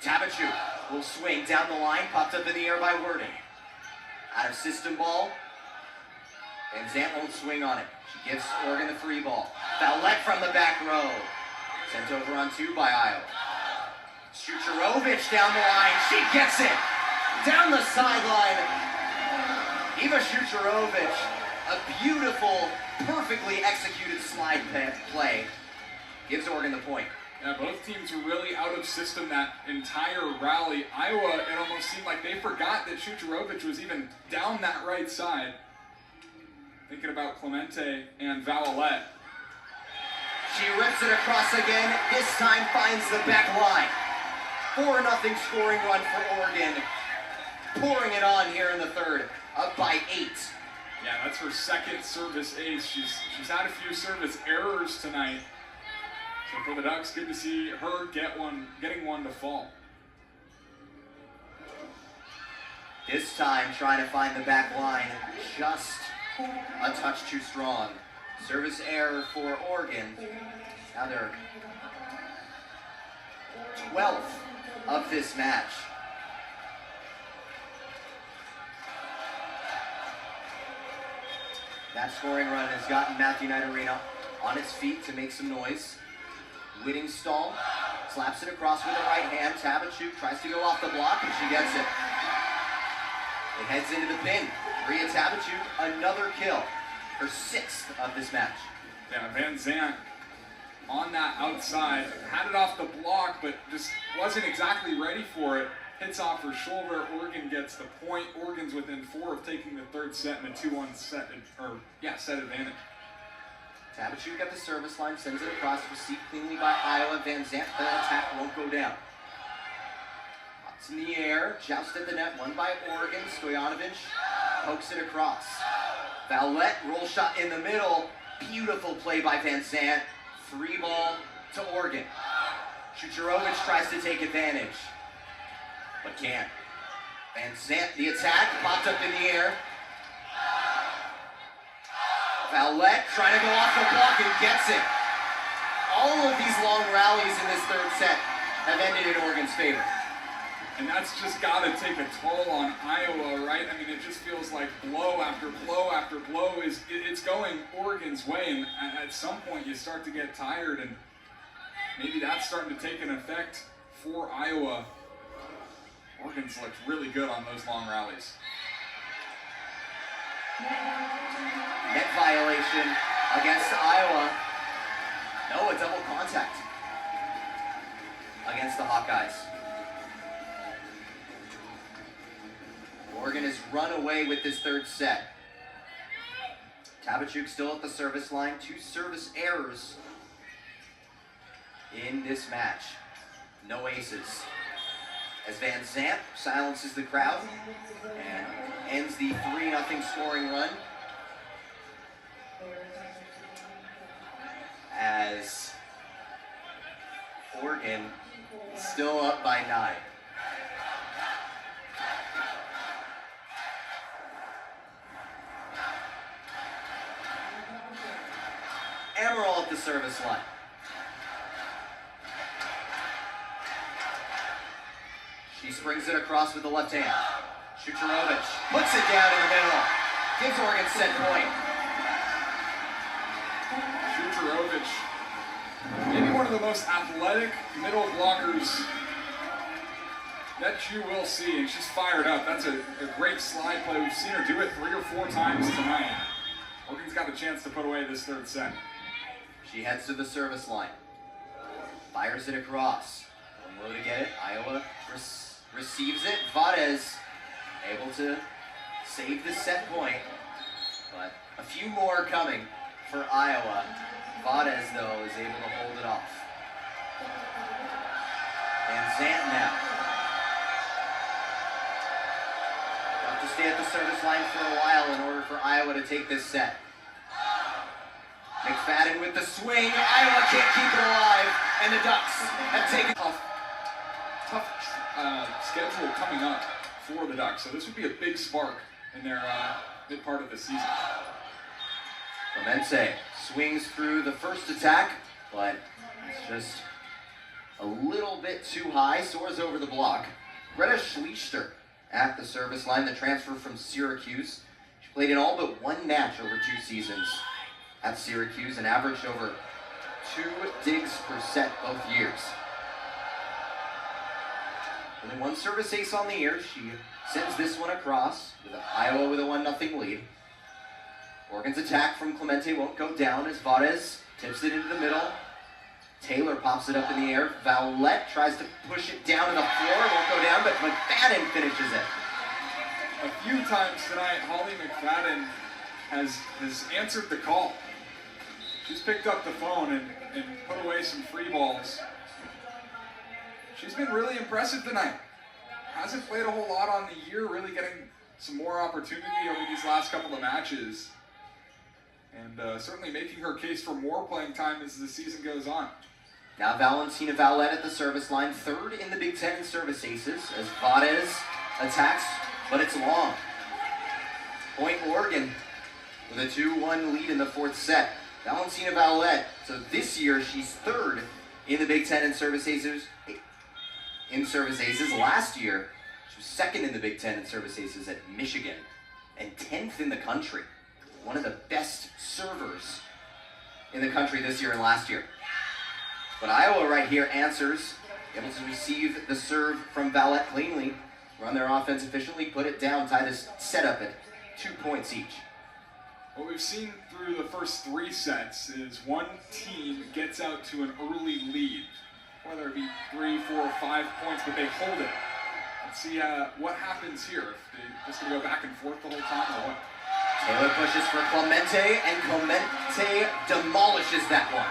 Tabachu will swing down the line, popped up in the air by Worden. Out of system ball. Van Zandt won't swing on it. She gives Oregon the free ball. Foulette from the back row. Sent over on two by Iowa. Shucharovich down the line. She gets it. Down the sideline. Eva Shucharovich. A beautiful, perfectly executed slide play. Gives Oregon the point. Yeah, both teams were really out of system that entire rally. Iowa, it almost seemed like they forgot that Shucharovich was even down that right side. Thinking about Clemente and Valolette. She rips it across again. This time finds the back line. 4-0 scoring run for Oregon. Pouring it on here in the third. Up by 8. Yeah, that's her second service ace. She's had a few service errors tonight. So for the Ducks, good to see her getting one to fall. This time trying to find the back line. Just a touch too strong. Service error for Oregon. Now they're 12th of this match. That scoring run has gotten Matthew Knight Arena on its feet to make some noise. Whittingstall slaps it across with the right hand. Tabachuk tries to go off the block, and she gets it. It heads into the bin. Maria Tabachuk, another kill. Her 6th of this match. Yeah, Van Zandt on that outside. Had it off the block, but just wasn't exactly ready for it. Hits off her shoulder. Oregon gets the point. Oregon's within 4 of taking the third set and a 2-1 set advantage. Tabachuk at the service line, sends it across, received cleanly by Iowa. Van Zandt, the attack won't go down. Pops in the air, joust at the net, won by Oregon. Stojanovic pokes it across. Valette, roll shot in the middle. Beautiful play by Van Zandt. Free ball to Oregon. Shucharovich tries to take advantage, but can't. Van Zandt, the attack, popped up in the air. Valette trying to go off the block and gets it. All of these long rallies in this third set have ended in Oregon's favor. And that's just got to take a toll on Iowa, right? I mean, it just feels like blow after blow after blow it's going Oregon's way, and at some point you start to get tired, and maybe that's starting to take an effect for Iowa. Oregon's looked really good on those long rallies. Net violation against Iowa. No, a double contact against the Hawkeyes. Oregon has run away with this third set. Tabachuk still at the service line. 2 service errors in this match. No aces. As Van Zandt silences the crowd and ends the 3-0 scoring run. As Oregon still up by 9. Ammeraal at the service line. She springs it across with the left hand. Shucharovich puts it down in the middle. Gives Oregon set point. Shucharovich, maybe one of the most athletic middle blockers that you will see, and she's fired up. That's a great slide play. We've seen her do it 3 or 4 times tonight. Oregon's got a chance to put away this third set. She heads to the service line. Fires it across. One row to get it. Iowa receives it. Vades able to save the set point. But a few more coming for Iowa. Vades, though, is able to hold it off. And Zant now. Have to stay at the service line for a while in order for Iowa to take this set. McFadden with the swing. Iowa can't keep it alive. And the Ducks have taken tough schedule coming up for the Ducks. So this would be a big spark in their mid part of the season. Clemente swings through the first attack, but it's just a little bit too high. Soars over the block. Greta Schlichter at the service line, the transfer from Syracuse. She played in all but 1 match over 2 seasons at Syracuse and averaged over 2 digs per set both years. Only 1 service ace on the year. She sends this one across with Iowa with a 1-0 lead. Oregon's attack from Clemente won't go down as Vades tips it into the middle. Taylor pops it up in the air. Vowlette tries to push it down to the floor. Won't go down, but McFadden finishes it. A few times tonight, Holly McFadden has answered the call. She's picked up the phone and put away some free balls. She's been really impressive tonight. Hasn't played a whole lot on the year, really getting some more opportunity over these last couple of matches. And certainly making her case for more playing time as the season goes on. Now Valentina Vowlette at the service line, 3rd in the Big Ten in service aces as Vades attacks, but it's long. Point Oregon with a 2-1 lead in the 4th set. Valentina Vowlette, so this year she's 3rd in the Big Ten in service aces. Last year, she was 2nd in the Big Ten in service aces at Michigan and 10th in the country. One of the best servers in the country this year and last year. But Iowa right here answers, able to receive the serve from Vowlette cleanly, run their offense efficiently, put it down, tie this set up at 2 points each. What we've seen through the first 3 sets is one team gets out to an early lead, whether it be 3, 4, 5 points, but they hold it. Let's see what happens here. If they're just going to go back and forth the whole time or what? Taylor pushes for Clemente, and Clemente demolishes that one.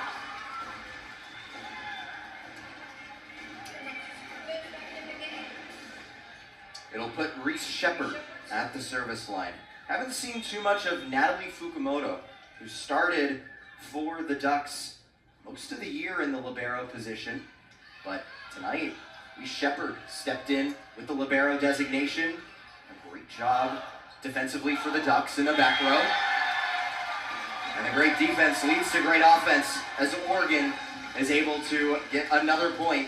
It'll put Reese Shepard at the service line. Haven't seen too much of Natalie Fukumoto, who started for the Ducks most of the year in the libero position. But tonight, Reese Shepard stepped in with the libero designation. A great job defensively for the Ducks in the back row. And a great defense leads to great offense as Oregon is able to get another point.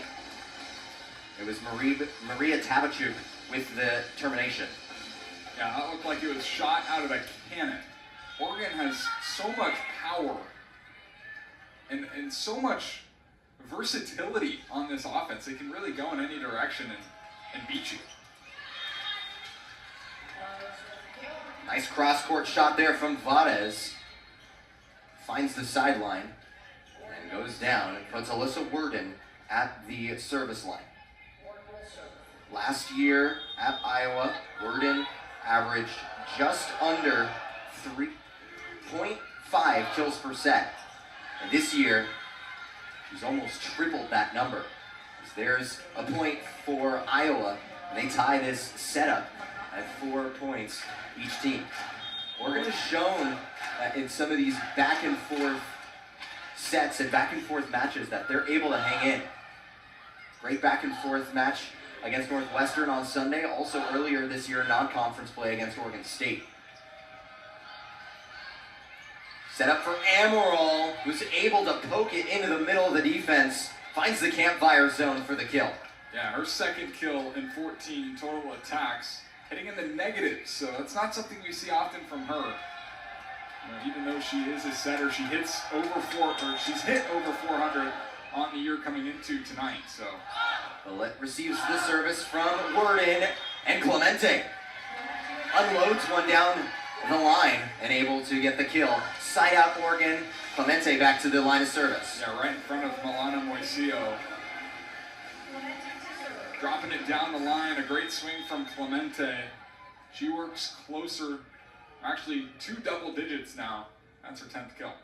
It was Maria Tabachuk with the termination. Yeah, that looked like it was shot out of a cannon. Oregon has so much power and so much versatility on this offense. They can really go in any direction and beat you. Nice cross-court shot there from Vades. Finds the sideline. And and goes down and puts Alyssa Worden at the service line. Last year at Iowa, Worden averaged just under 3.5 kills per set. And this year, she's almost tripled that number. There's a point for Iowa, and they tie this setup at 4 points each team. Oregon has shown in some of these back and forth sets and back and forth matches that they're able to hang in. Great back and forth match against Northwestern on Sunday. Also earlier this year, non-conference play against Oregon State. Set up for Ammeraal, who's able to poke it into the middle of the defense. Finds the campfire zone for the kill. Yeah, her second kill in 14 total attacks. Hitting in the negatives, so that's not something we see often from her. Even though she is a setter, she's hit over 400 on the year coming into tonight. So Vallette receives the service from Worden, and Clemente unloads one down the line and able to get the kill. Side out Oregon. Clemente back to the line of service. Yeah, right in front of Milana Moisio. Dropping it down the line, a great swing from Clemente. She works closer, actually 2 double digits now. That's her 10th kill.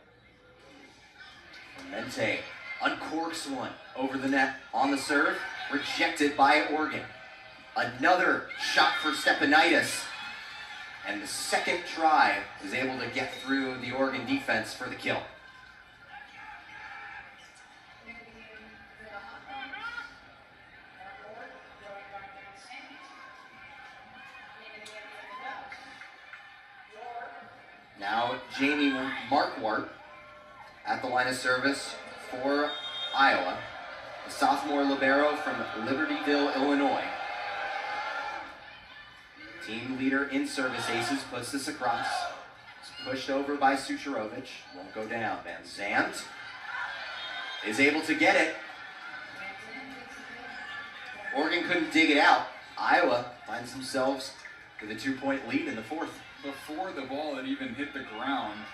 Clemente uncorks one over the net on the serve, rejected by Oregon. Another shot for Stepanaitis, and the second try is able to get through the Oregon defense for the kill. Now Jamie Marquardt at the line of service for Iowa, a sophomore libero from Libertyville, Illinois. Team leader in service aces puts this across. It's pushed over by Sucharovic. Won't go down. Van Zandt is able to get it. Oregon couldn't dig it out. Iowa finds themselves with a 2-point lead in the fourth. Before the ball had even hit the ground,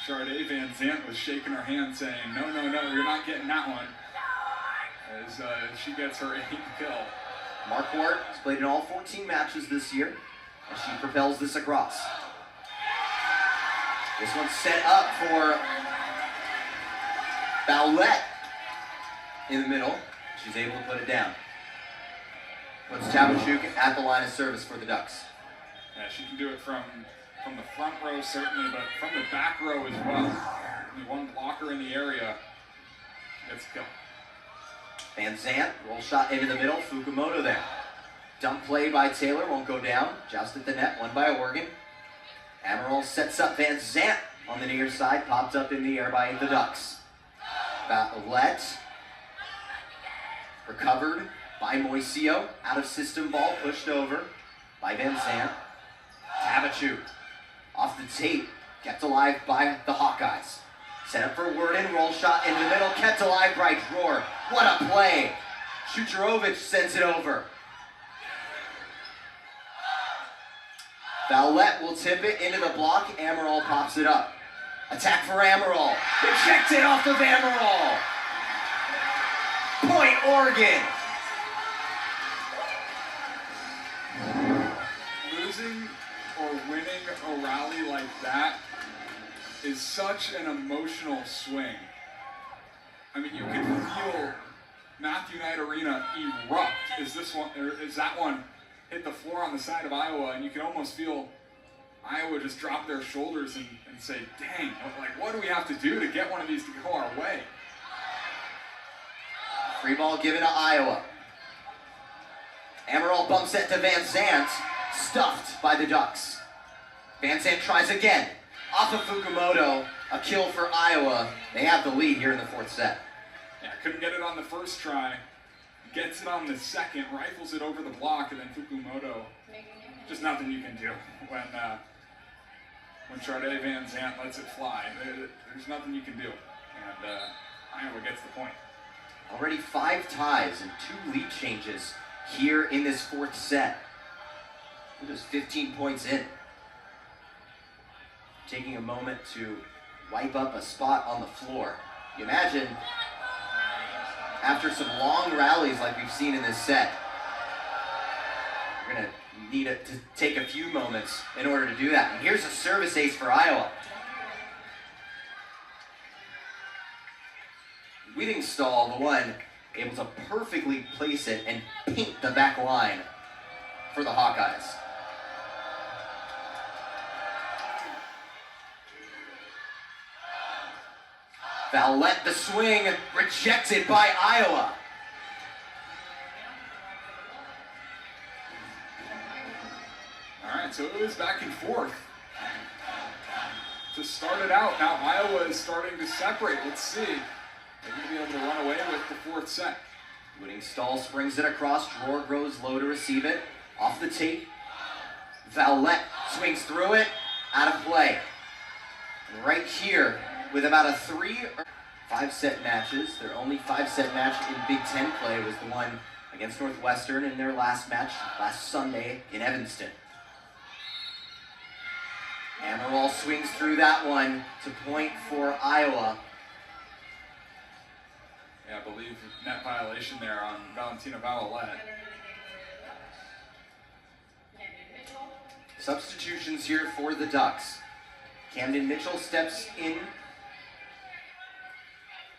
Sharday Van Zandt was shaking her hand saying, no, you're not getting that one, as she gets her 8th kill. Marquardt has played in all 14 matches this year as she propels this across. This one's set up for Vallette in the middle. She's able to put it down. Puts Tabachuk at the line of service for the Ducks. Yeah, she can do it from the front row certainly, but from the back row as well. Only one blocker in the area gets a kill. Van Zandt, roll shot into the middle, Fukumoto there. Dump play by Taylor, won't go down. Just at the net, won by Oregon. Ammeraal sets up Van Zandt on the near side, popped up in the air by the Ducks. Vallette, recovered by Moisio, out of system ball, pushed over by Van Zandt. Tabachuk, off the tape, kept alive by the Hawkeyes. Set up for Worden, roll shot into the middle, kept alive by Dror. What a play! Sucharovic sends it over. Vallette will tip it into the block, Ammeraal pops it up. Attack for Ammeraal, rejected off of Ammeraal. Point Oregon. Losing or winning a rally like that is such an emotional swing. I mean, you can feel Matthew Knight Arena erupt as that one hit the floor on the side of Iowa, and you can almost feel Iowa just drop their shoulders and say, dang, what do we have to do to get one of these to go our way? Free ball given to Iowa. Ammeraal bumps it to Van Zandt, stuffed by the Ducks. Van Zandt tries again. Off of Fukumoto, a kill for Iowa. They have the lead here in the fourth set. Yeah, couldn't get it on the first try. Gets it on the second, rifles it over the block, and then Fukumoto, just nothing you can do when Sharday Van Zandt lets it fly. There's nothing you can do, and Iowa gets the point. Already 5 ties and 2 lead changes here in this fourth set. We're just 15 points in. Taking a moment to wipe up a spot on the floor. You imagine, after some long rallies like we've seen in this set, we're going to need to take a few moments in order to do that. And here's a service ace for Iowa. Whittingstall, the one, able to perfectly place it and paint the back line for the Hawkeyes. Vowlette, the swing, rejected by Iowa. All right, so it was back and forth to start it out. Now Iowa is starting to separate. Let's see. They're going to be able to run away with the fourth set. Whittingstall springs it across. Drawer grows low to receive it. Off the tape. Vowlette swings through it. Out of play. And right here, with about a 3 or 5 set matches, their only 5-set match in Big Ten play was the one against Northwestern in their last match last Sunday in Evanston. Ammeraal swings through that one to point for Iowa. Yeah, I believe net violation there on Valentina Vowlette. Substitutions here for the Ducks. Camden Mitchell steps in.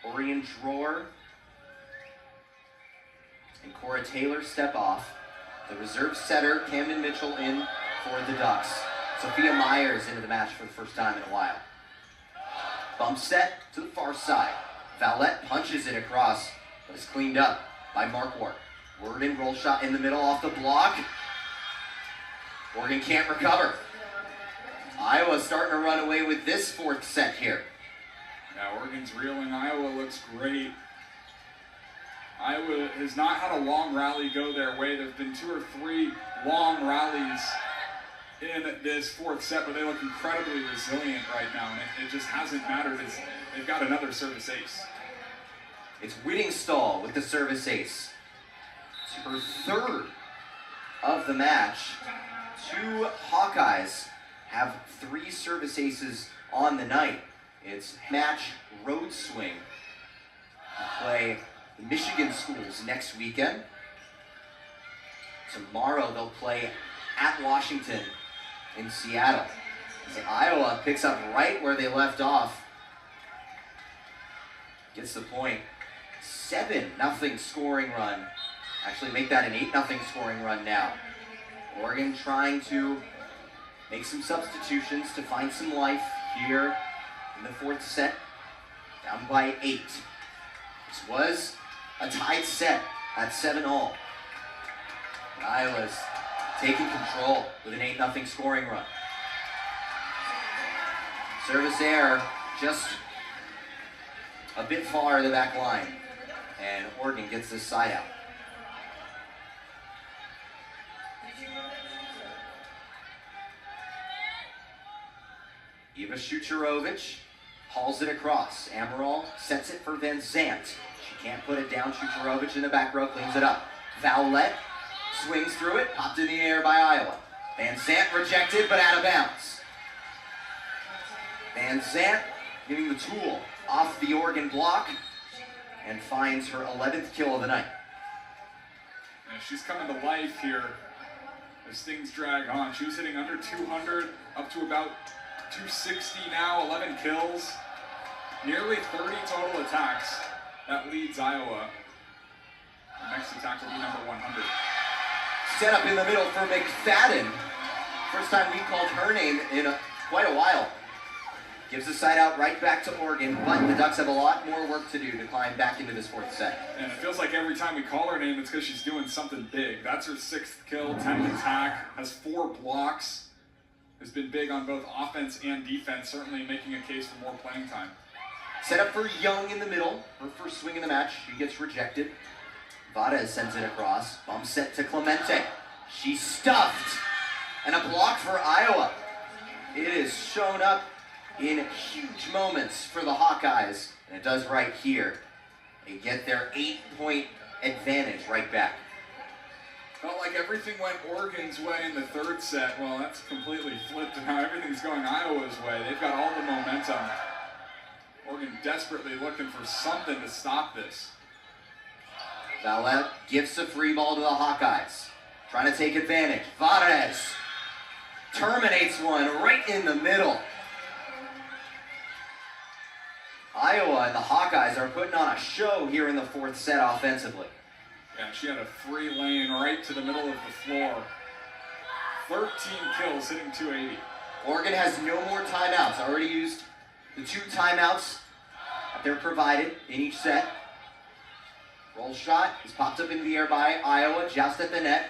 Orion Drawer and Cora Taylor step off. The reserve setter, Camden Mitchell, in for the Ducks. Sophia Myers into the match for the first time in a while. Bump set to the far side. Vowlette punches it across, but is cleaned up by Mark Ward. Word and roll shot in the middle off the block. Oregon can't recover. Iowa starting to run away with this fourth set here. Yeah, Oregon's reeling. Iowa looks great. Iowa has not had a long rally go their way. There have been 2 or 3 long rallies in this fourth set, but they look incredibly resilient right now, and it just hasn't mattered. They've got another service ace. It's Whittingstall with the service ace. It's her 3rd of the match. 2 Hawkeyes have 3 service aces on the night. It's match road swing. We play the Michigan schools next weekend. Tomorrow they'll play at Washington in Seattle. As Iowa picks up right where they left off. Gets the point. 7-0 scoring run. Actually make that an 8-0 scoring run now. Oregon trying to make some substitutions to find some life here in the fourth set. Down by 8. This was a tied set at 7-all. Iowa's taking control with an 8-0 scoring run. Service error just a bit far to the back line. And Oregon gets this side out. Eva Shucharovich hauls it across. Ammeraal sets it for Van Zant. She can't put it down. Shucharovich in the back row cleans it up. Vowlette swings through it, popped in the air by Iowa. Van Zant rejected, but out of bounds. Van Zant getting the tool off the Oregon block and finds her 11th kill of the night. And she's coming to life here as things drag on. She was hitting under 200, up to about 260 now, 11 kills, nearly 30 total attacks. That leads Iowa. The next attack will be number 100. Set up in the middle for McFadden. First time we called her name in quite a while. Gives the side out right back to Oregon, but the Ducks have a lot more work to do to climb back into this fourth set. And it feels like every time we call her name, it's because she's doing something big. That's her 6th kill, 10th attack, has 4 blocks. Has been big on both offense and defense, certainly making a case for more playing time. Set up for Young in the middle. Her first swing in the match, she gets rejected. Vades sends it across. Bump set to Clemente. She's stuffed. And a block for Iowa. It is shown up in huge moments for the Hawkeyes. And it does right here. They get their 8-point advantage right back. Felt like everything went Oregon's way in the 3rd set. Well, that's completely flipped, and now everything's going Iowa's way. They've got all the momentum. Oregon desperately looking for something to stop this. Valette gives a free ball to the Hawkeyes. Trying to take advantage. Varez terminates one right in the middle. Iowa and the Hawkeyes are putting on a show here in the fourth set offensively. Yeah, she had a free lane right to the middle of the floor. 13 kills, hitting 280. Oregon has no more timeouts. Already used the 2 timeouts that they're provided in each set. Roll shot is popped up into the air by Iowa, just at the net.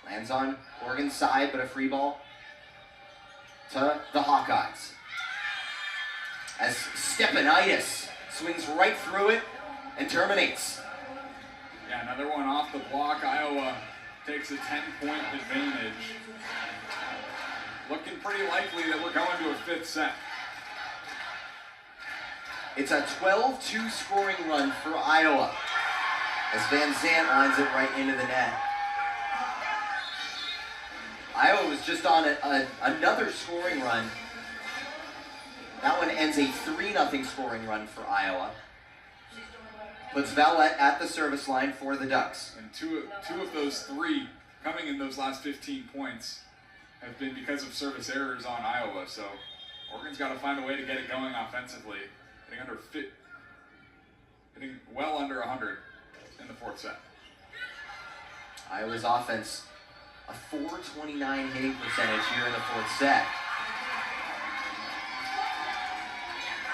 Lands on Oregon's side, but a free ball to the Hawkeyes. As Stepanitis swings right through it and terminates. Yeah, another one off the block. Iowa takes a 10-point advantage. Looking pretty likely that we're going to a 5th set. It's a 12-2 scoring run for Iowa as Van Zandt lines it right into the net. Iowa was just on another scoring run. That one ends a 3-0 scoring run for Iowa. Puts Valette at the service line for the Ducks. And two of those 3 coming in those last 15 points have been because of service errors on Iowa. So Oregon's got to find a way to get it going offensively. Hitting well under 100 in the 4th set. Iowa's offense, a .429 hitting percentage here in the 4th set.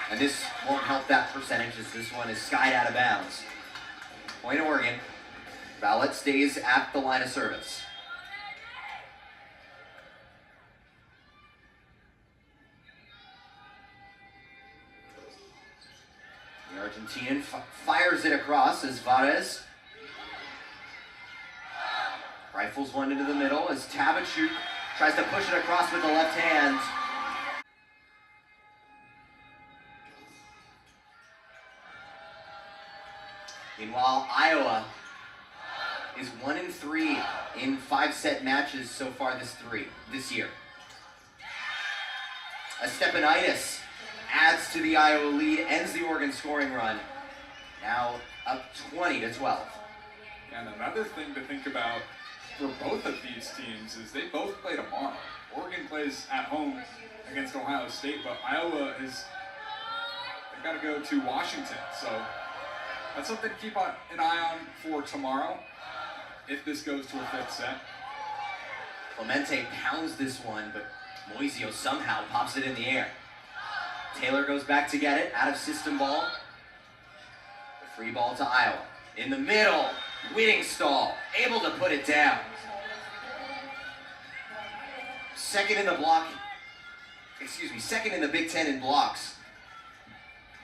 And this won't help that percentage as this one is skied out of bounds. Point Oregon. Valette stays at the line of service. The Argentinian fires it across as Varez rifles one into the middle as Tabachuk tries to push it across with the left hand. Meanwhile, Iowa is 1-3 in 5-set matches so far this year. As Stepanitis adds to the Iowa lead, ends the Oregon scoring run. Now up 20-12. And another thing to think about for both of these teams is they both play tomorrow. Oregon plays at home against Ohio State, but Iowa they've got to go to Washington. So that's something to keep an eye on for tomorrow if this goes to a 5th set. Clemente pounds this one, but Moisio somehow pops it in the air. Taylor goes back to get it, out of system ball. The free ball to Iowa. In the middle, Whittingstall, able to put it down. Second in the Big Ten in blocks.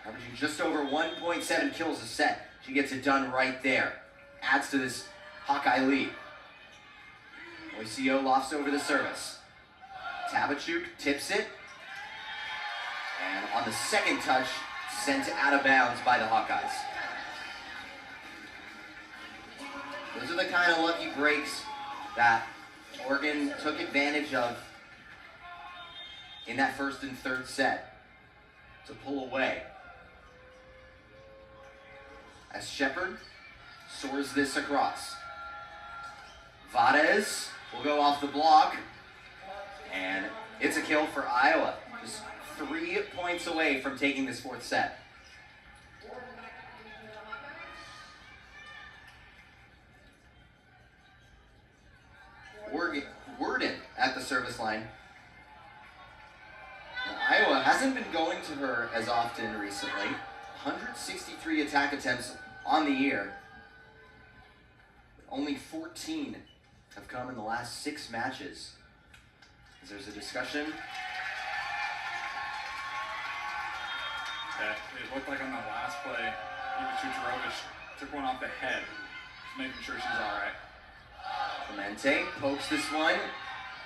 Averaging just over 1.7 kills a set. She gets it done right there. Adds to this Hawkeye lead. Moisio lofts over the service. Tabachuk tips it. And on the second touch, sent out of bounds by the Hawkeyes. Those are the kind of lucky breaks that Oregon took advantage of in that 1st and 3rd set to pull away. As Shepard soars this across. Varez will go off the block, and it's a kill for Iowa. Just 3 points away from taking this 4th set. Worden at the service line. Now, Iowa hasn't been going to her as often recently. 163 attack attempts on the year. Only 14 have come in the last 6 matches. As there's a discussion. Yeah, it looked like on the last play, Iverson-Ammeraal took one off the head, just making sure she's all right. Clemente pokes this one.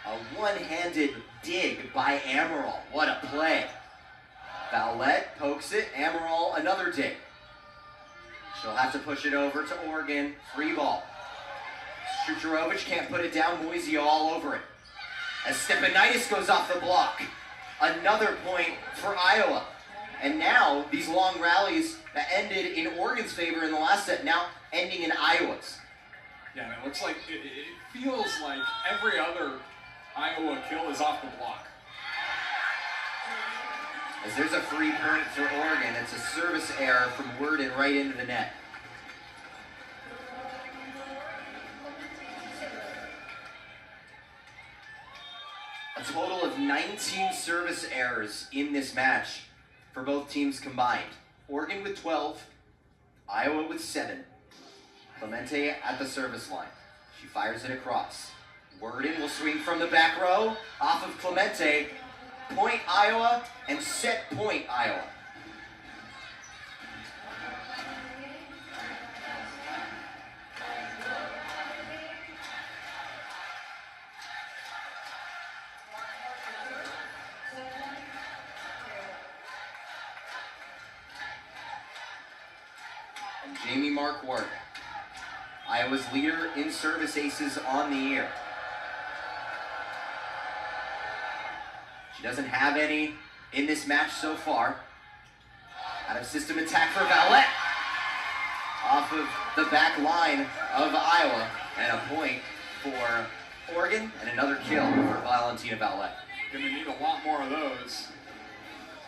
A one-handed dig by Ammeraal. What a play. Valette pokes it. Ammeraal, another dig. She'll have to push it over to Oregon. Free ball. Struchorovich can't put it down. Moisio all over it. As Stepanitis goes off the block. Another point for Iowa. And now, these long rallies that ended in Oregon's favor in the last set, now ending in Iowa's. Yeah, and it looks like, it feels like every other Iowa kill is off the block. As there's a free point for Oregon, it's a service error from Worden right into the net. A total of 19 service errors in this match for both teams combined. Oregon with 12, Iowa with 7. Clemente at the service line. She fires it across. Worden will swing from the back row, off of Clemente. Point Iowa and set point Iowa. And Jamie Marquardt, Iowa's leader in service aces on the year. She doesn't have any in this match so far. Out of system attack for Vallette. Off of the back line of Iowa. And a point for Oregon and another kill for Valentina Vallette. Gonna need a lot more of those.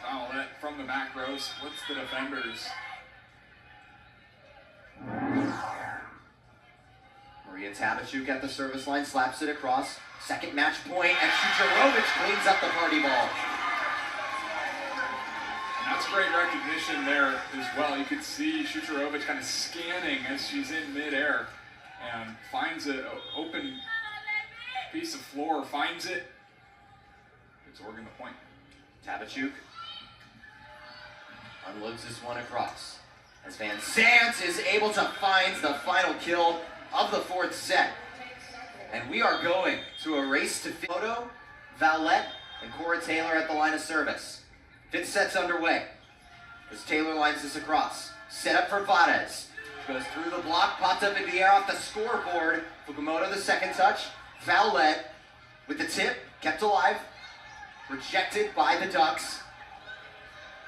Vallette from the back row splits the defenders. Maria Tabachuk at the service line, slaps it across. Second match point, and Shucharovich cleans up the party ball. And that's great recognition there as well. You could see Shucharovich kind of scanning as she's in midair and finds an open piece of floor, finds it. Gives Oregon the point. Tabachuk unloads this one across. As Van Sant is able to find the final kill of the fourth set. And we are going to a race to Photo, Vallette, and Cora Taylor at the line of service. Fifth set's underway. As Taylor lines this across. Set up for Vades. Goes through the block, popped up into the air off the scoreboard. Fukumoto the second touch. Vallette with the tip, kept alive. Rejected by the Ducks.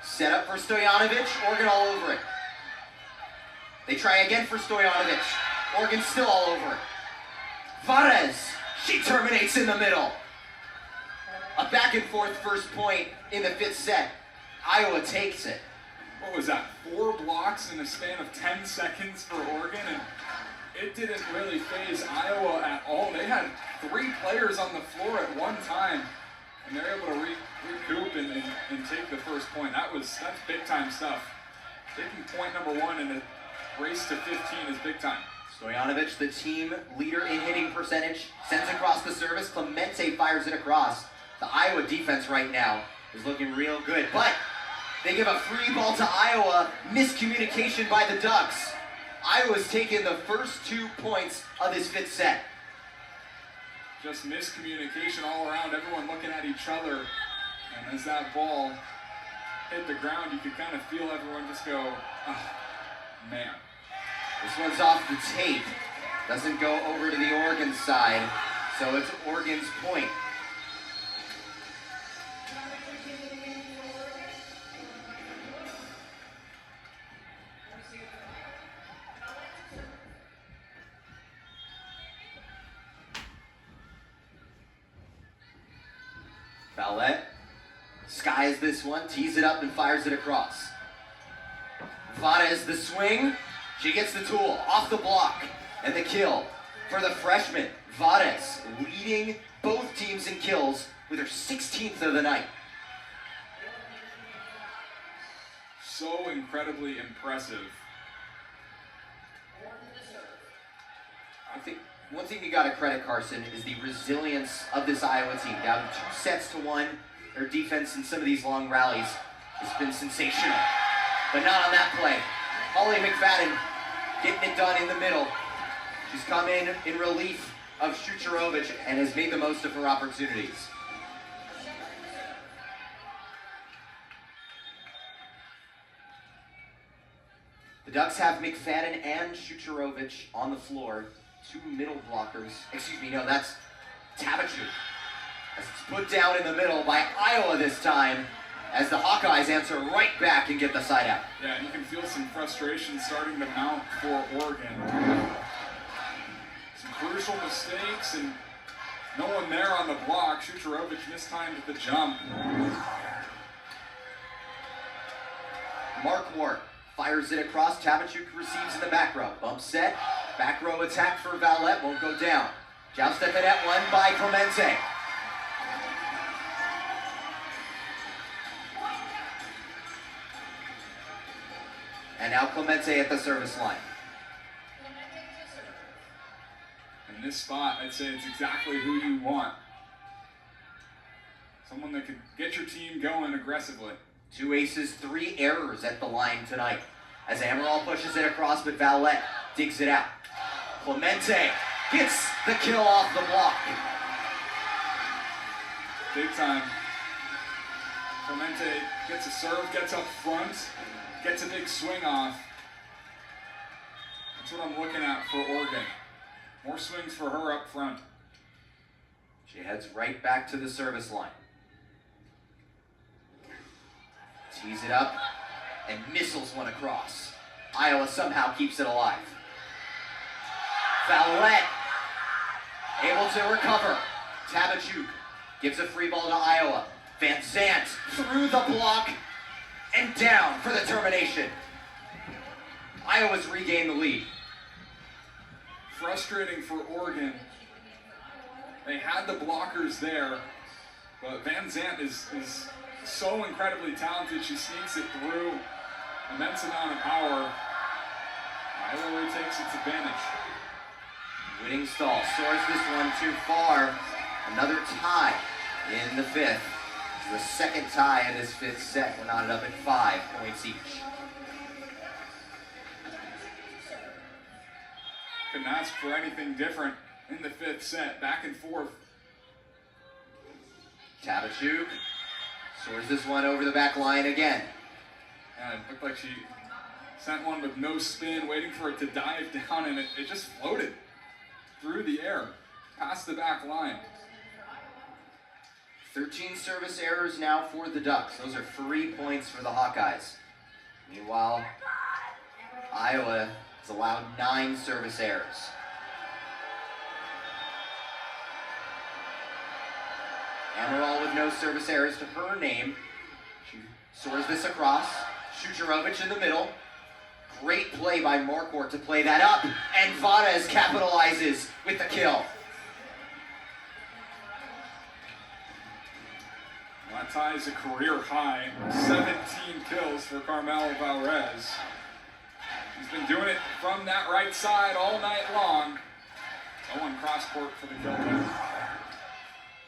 Set up for Stojanovic, Oregon all over it. They try again for Stojanovic. Oregon still all over it. Vades, she terminates in the middle. A back and forth first point in the fifth set. Iowa takes it. What was that, 4 blocks in a span of 10 seconds for Oregon? And it didn't really faze Iowa at all. They had 3 players on the floor at one time, and they're able to recoup and take the first point. That's big time stuff. Taking point number 1 in the race to 15 is big time. Stojanovic, the team leader in hitting percentage, sends across the service. Clemente fires it across. The Iowa defense right now is looking real good, but they give a free ball to Iowa. Miscommunication by the Ducks. Iowa's taken the first 2 points of this fifth set. Just miscommunication all around, everyone looking at each other. And as that ball hit the ground, you could kind of feel everyone just go, oh, man. This one's off the tape. Doesn't go over to the Oregon side, so it's Oregon's point. Vallette skies this one, tees it up and fires it across. Vades the swing. She gets the tool off the block, and the kill for the freshman. Vades leading both teams in kills with her 16th of the night. So incredibly impressive. I think one thing you got to credit, Carson, is the resilience of this Iowa team. Down 2-1. Their defense in some of these long rallies has been sensational, but not on that play. Holly McFadden getting it done in the middle. She's come in relief of Shucharovich and has made the most of her opportunities. The Ducks have McFadden and Shucharovich on the floor. 2 middle blockers. Excuse me, no, that's Tabachuk. As it's put down in the middle by Iowa this time. as the Hawkeyes answer right back and get the side out. Yeah, and you can feel some frustration starting to mount for Oregon. Some crucial mistakes and no one there on the block. Shucharovich mistimed the jump. Markwart fires it across. Tabachuk receives in the back row. Bump set. Back row attack for Valette. Won't go down. Joust at the net. One by Clemente. And now Clemente at the service line. In this spot, I'd say it's exactly who you want. Someone that could get your team going aggressively. 2 aces, 3 errors at the line tonight. As Ammeraal pushes it across, but Valette digs it out. Clemente gets the kill off the block. Big time. Clemente gets a serve, gets up front, gets a big swing off. That's what I'm looking at for Oregon. More swings for her up front. She heads right back to the service line. Tees it up and missiles one across. Iowa somehow keeps it alive. Valette able to recover. Tabachuk gives a free ball to Iowa. Van Zandt through the block and down for the termination. Iowa's regained the lead. Frustrating for Oregon. They had the blockers there, but Van Zandt is so incredibly talented. She sneaks it through. Immense amount of power. Iowa takes its advantage. Whittingstall soars this one too far. Another tie in the 5th. The second tie in this 5th set. We're knotted up at 5 points each. Couldn't ask for anything different in the 5th set. Back and forth. Tabachuk soars this one over the back line again. Yeah, it looked like she sent one with no spin, waiting for it to dive down, and it just floated through the air, past the back line. 13 service errors now for the Ducks. Those are 3 points for the Hawkeyes. Meanwhile, Iowa has allowed 9 service errors. Ammeraal with no service errors to her name. She soars this across. Shucharovich in the middle. Great play by Markwart to play that up. And Vades capitalizes with the kill. That ties a career high. 17 kills for Carmel Valrez. She's been doing it from that right side all night long. Owen cross court for the kill there.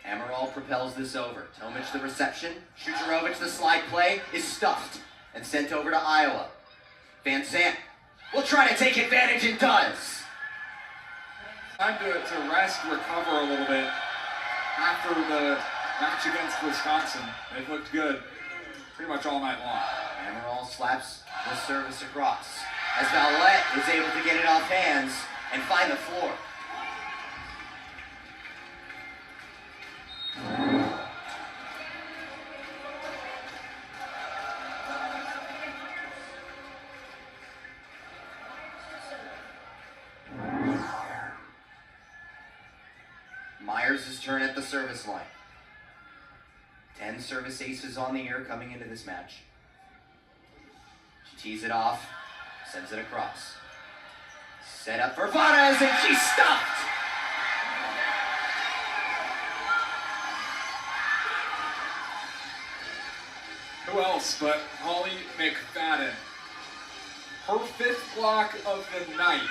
Ammeraal propels this over. Tomic the reception. Shucharovich the slide play is stuffed and sent over to Iowa. Van Zandt will try to take advantage and does. Time to rest, recover a little bit after the match against Wisconsin. They've looked good pretty much all night long. Ammeraal slaps the service across as Valette is able to get it off hands and find the floor. Myers' turn at the service line. 10 service aces on the year coming into this match. She tees it off, sends it across. Set up for Vades, and she's stuffed! Who else but Holly McFadden? Her 5th block of the night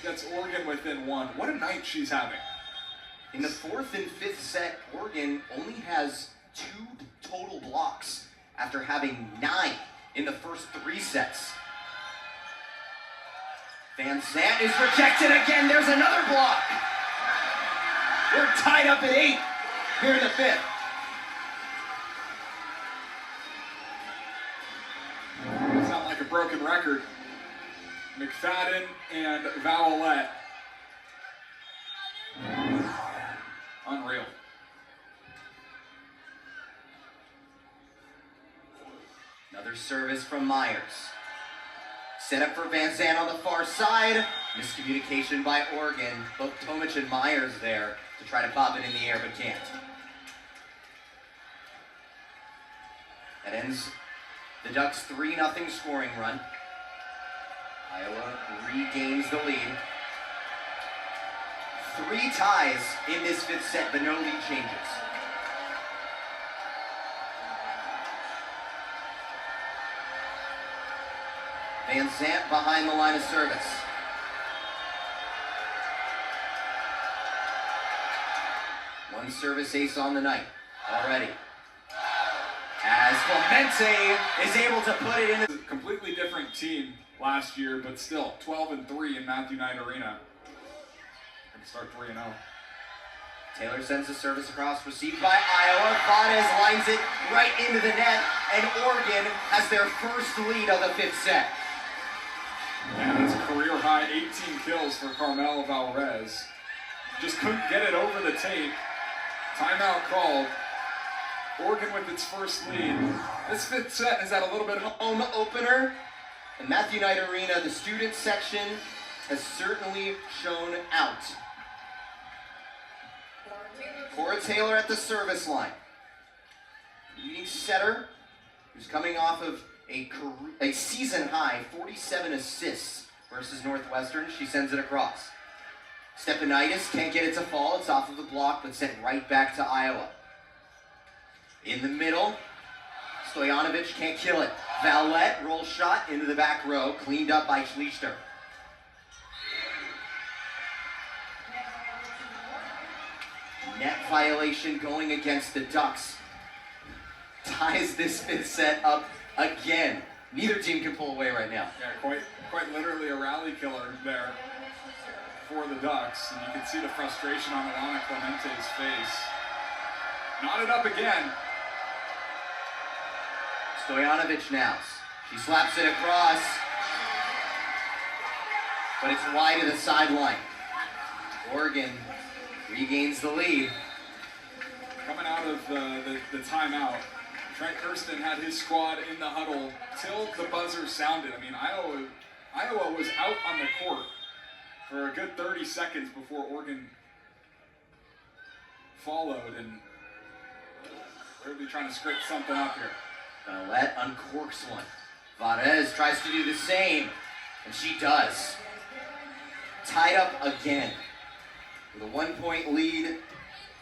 gets Oregon within 1. What a night she's having. In the 4th and 5th set, Oregon only has 2 total blocks after having 9 in the first 3 sets. Van Zandt is rejected again. There's another block. We're tied up at 8 here in the 5th. Sound like a broken record. McFadden and Valette. Unreal. Another service from Myers. Set up for Van Zandt on the far side. Miscommunication by Oregon. Both Tomic and Myers there to try to pop it in the air, but can't. That ends the Ducks' 3-0 scoring run. Iowa regains the lead. 3 ties in this 5th set, but no lead changes. Van Zandt behind the line of service. One service ace on the night already. As Clemente is able to put it in. A completely different team last year, but still 12-3 in Matthew Knight Arena. Going to start 3-0. Taylor sends the service across, received by Iowa. Vades lines it right into the net, and Oregon has their first lead of the 5th set. And it's a career high 18 kills for Carmel Valrez. Just couldn't get it over the tape. Timeout called. Oregon with its first lead. This 5th set has had a little bit of home opener. And Matthew Knight Arena, the student section, has certainly shown out. Cora Taylor at the service line. Leading setter, who's coming off of a season high 47 assists versus Northwestern. She sends it across. Stepanitis can't get it to fall. It's off of the block, but sent right back to Iowa. In the middle, Stojanovic can't kill it. Valette, roll shot into the back row, cleaned up by Schlichter. Net violation going against the Ducks. Ties this 5th set up again. Neither team can pull away right now. Yeah, quite literally a rally killer there for the Ducks. And you can see the frustration on Alana Clemente's face. Knotted up again. Stojanovic now. She slaps it across, but it's wide of the sideline. Oregon regains the lead. Coming out of the timeout, Trent Kirsten had his squad in the huddle till the buzzer sounded. I mean, Iowa was out on the court for a good 30 seconds before Oregon followed, and they're really trying to script something up here. Valette uncorks one. Vades tries to do the same, and she does. Tied up again. With a 1-point lead,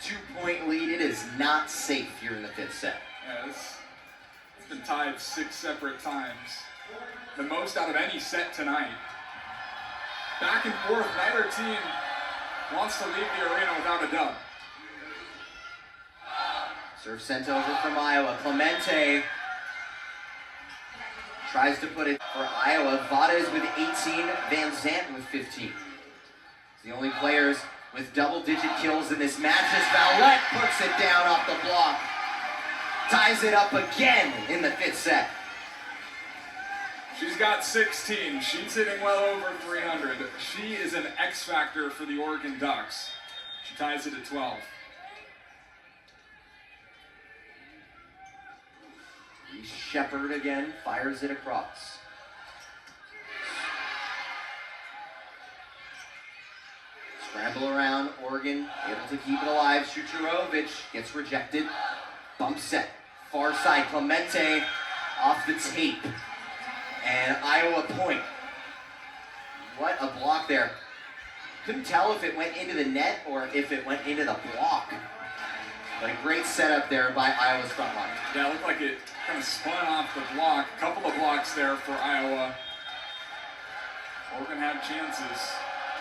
2-point lead, it is not safe here in the 5th set. Yeah, it's been tied 6 separate times. The most out of any set tonight. Back and forth, neither team wants to leave the arena without a dub. Serve sent over from Iowa. Clemente tries to put it for Iowa. Vades with 18, Van Zandt with 15. It's the only players with double-digit kills in this match as Valette puts it down off the block. Ties it up again in the 5th set. She's got 16. She's hitting well over 300. She is an X factor for the Oregon Ducks. She ties it at 12. Shepard again fires it across. Scramble around, Oregon able to keep it alive. Shucharovic gets rejected. Bump set, far side, Clemente off the tape. And Iowa point. What a block there. Couldn't tell if it went into the net or if it went into the block. But a great setup there by Iowa's front line. Yeah, it looked like it kind of spun off the block. A couple of blocks there for Iowa. Oregon had chances.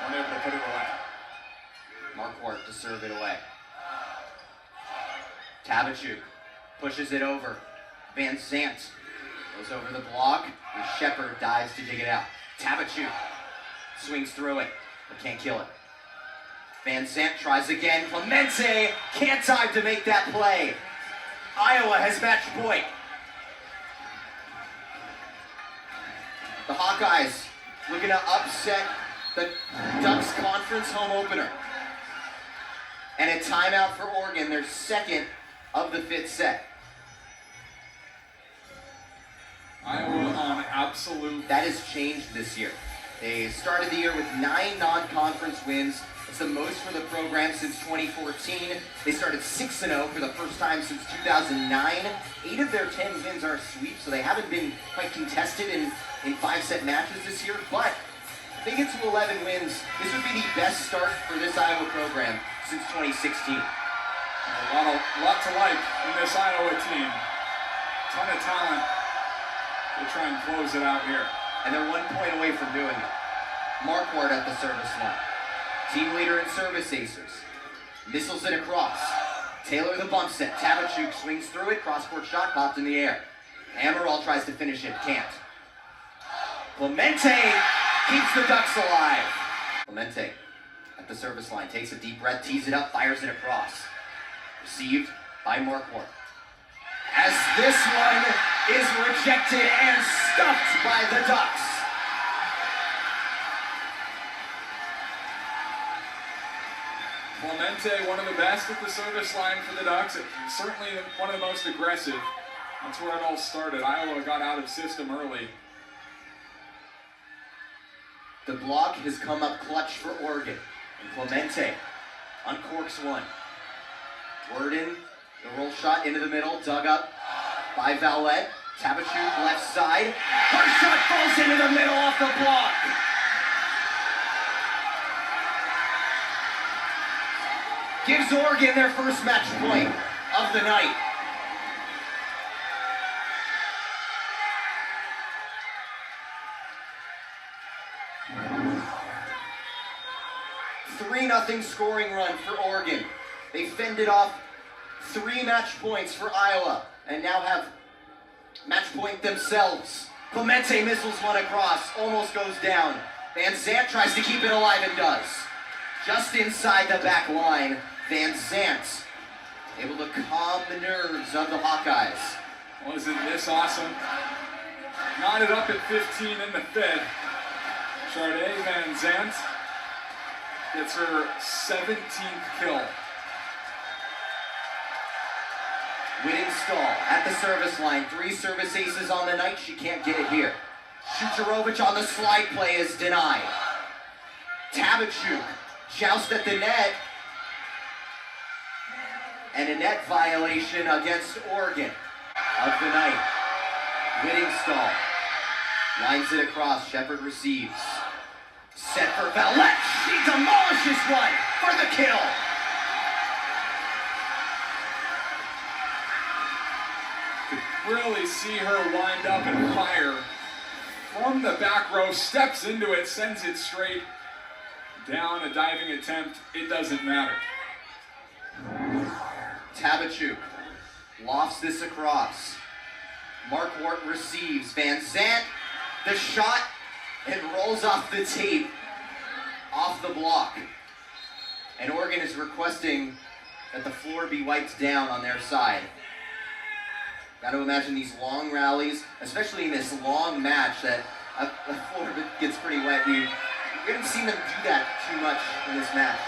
Weren't able to put it away. Marquardt to serve it away. Tabachuk pushes it over. Van Zandt goes over the block. And Shepard dives to dig it out. Tabachuk swings through it, but can't kill it. Van Zandt tries again. Clemente can't time to make that play. Iowa has match point. The Hawkeyes looking to upset the Ducks conference home opener. And a timeout for Oregon, their second of the 5th set. Iowa on absolute. That has changed this year. They started the year with 9 non-conference wins. It's the most for the program since 2014. They started 6-0 for the first time since 2009. 8 of their 10 wins are sweeps, so they haven't been quite contested in 5-set matches this year. But if they get to 11 wins, this would be the best start for this Iowa program since 2016. A lot to like in this Iowa team. Ton of talent. They try and close it out here. And they're 1 point away from doing it. Marquardt at the service line. Team leader in service aces. Missiles it across. Taylor the bump set. Tabachuk swings through it. Cross-court shot popped in the air. Ammeraal tries to finish it. Can't. Clemente keeps the Ducks alive. Clemente at the service line. Takes a deep breath. Tees it up. Fires it across. Received by Marquardt. As this one is rejected and stuffed by the Ducks. Clemente, one of the best at the service line for the Ducks. Certainly one of the most aggressive. That's where it all started. Iowa got out of system early. The block has come up clutch for Oregon. And Clemente uncorks one. Worden, the roll shot into the middle, dug up by Valette. Tabachuk left side. Her shot falls into the middle off the block. Gives Oregon their first match point of the night. Three-0 scoring run for Oregon. They fended off 3 match points for Iowa and now have match point themselves. Clemente missiles one across, almost goes down. Van Zandt tries to keep it alive and does. Just inside the back line, Van Zandt able to calm the nerves of the Hawkeyes. Wasn't this awesome? Knotted up at 15 in the fifth. Sharday Van Zandt gets her 17th kill. Whittingstall at the service line. 3 service aces on the night. She can't get it here. Shucharovich on the slide play is denied. Tabachuk joust at the net. And a net violation against Oregon of the night. Whittingstall lines it across. Shepard receives. Set for Valette. She demolishes one for the kill. Really see her wind up and fire from the back row, steps into it, sends it straight down. A diving attempt, it doesn't matter. Tabachuk lofts this across. Marquardt receives. Van Zandt, the shot, and rolls off the tape, off the block. And Oregon is requesting that the floor be wiped down on their side. Got to imagine these long rallies, especially in this long match that the floor gets pretty wet. We haven't seen them do that too much in this match.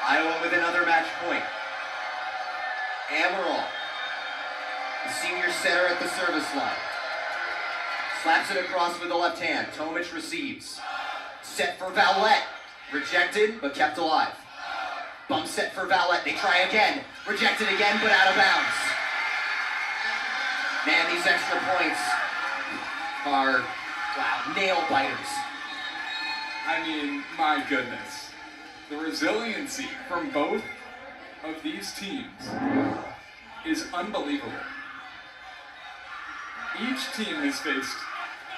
Iowa with another match point. Ammeraal, the senior setter at the service line. Slaps it across with the left hand. Tomic receives. Set for Valette. Rejected, but kept alive. Bump set for Valette. They try again. Rejected again, but out of bounds. Man, these extra points are, wow, nail biters. I mean, my goodness. The resiliency from both of these teams is unbelievable. Each team has faced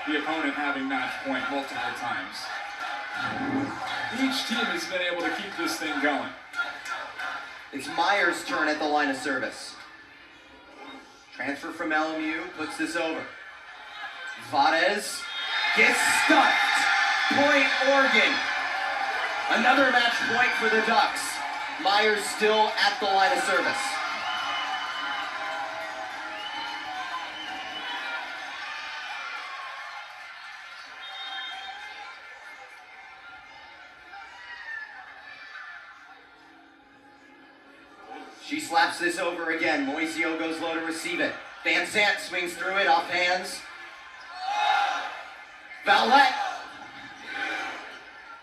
the opponent having match point multiple times. Each team has been able to keep this thing going. It's Myers' turn at the line of service. Transfer from LMU, puts this over. Vades gets stuffed. Point Oregon. Another match point for the Ducks. Myers still at the line of service. She slaps this over again. Moisio goes low to receive it. Van Sant swings through it off hands. Valette.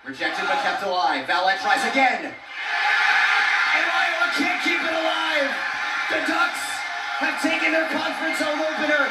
Rejected but kept alive. Valette tries again. And Iowa can't keep it alive. The Ducks have taken their conference home opener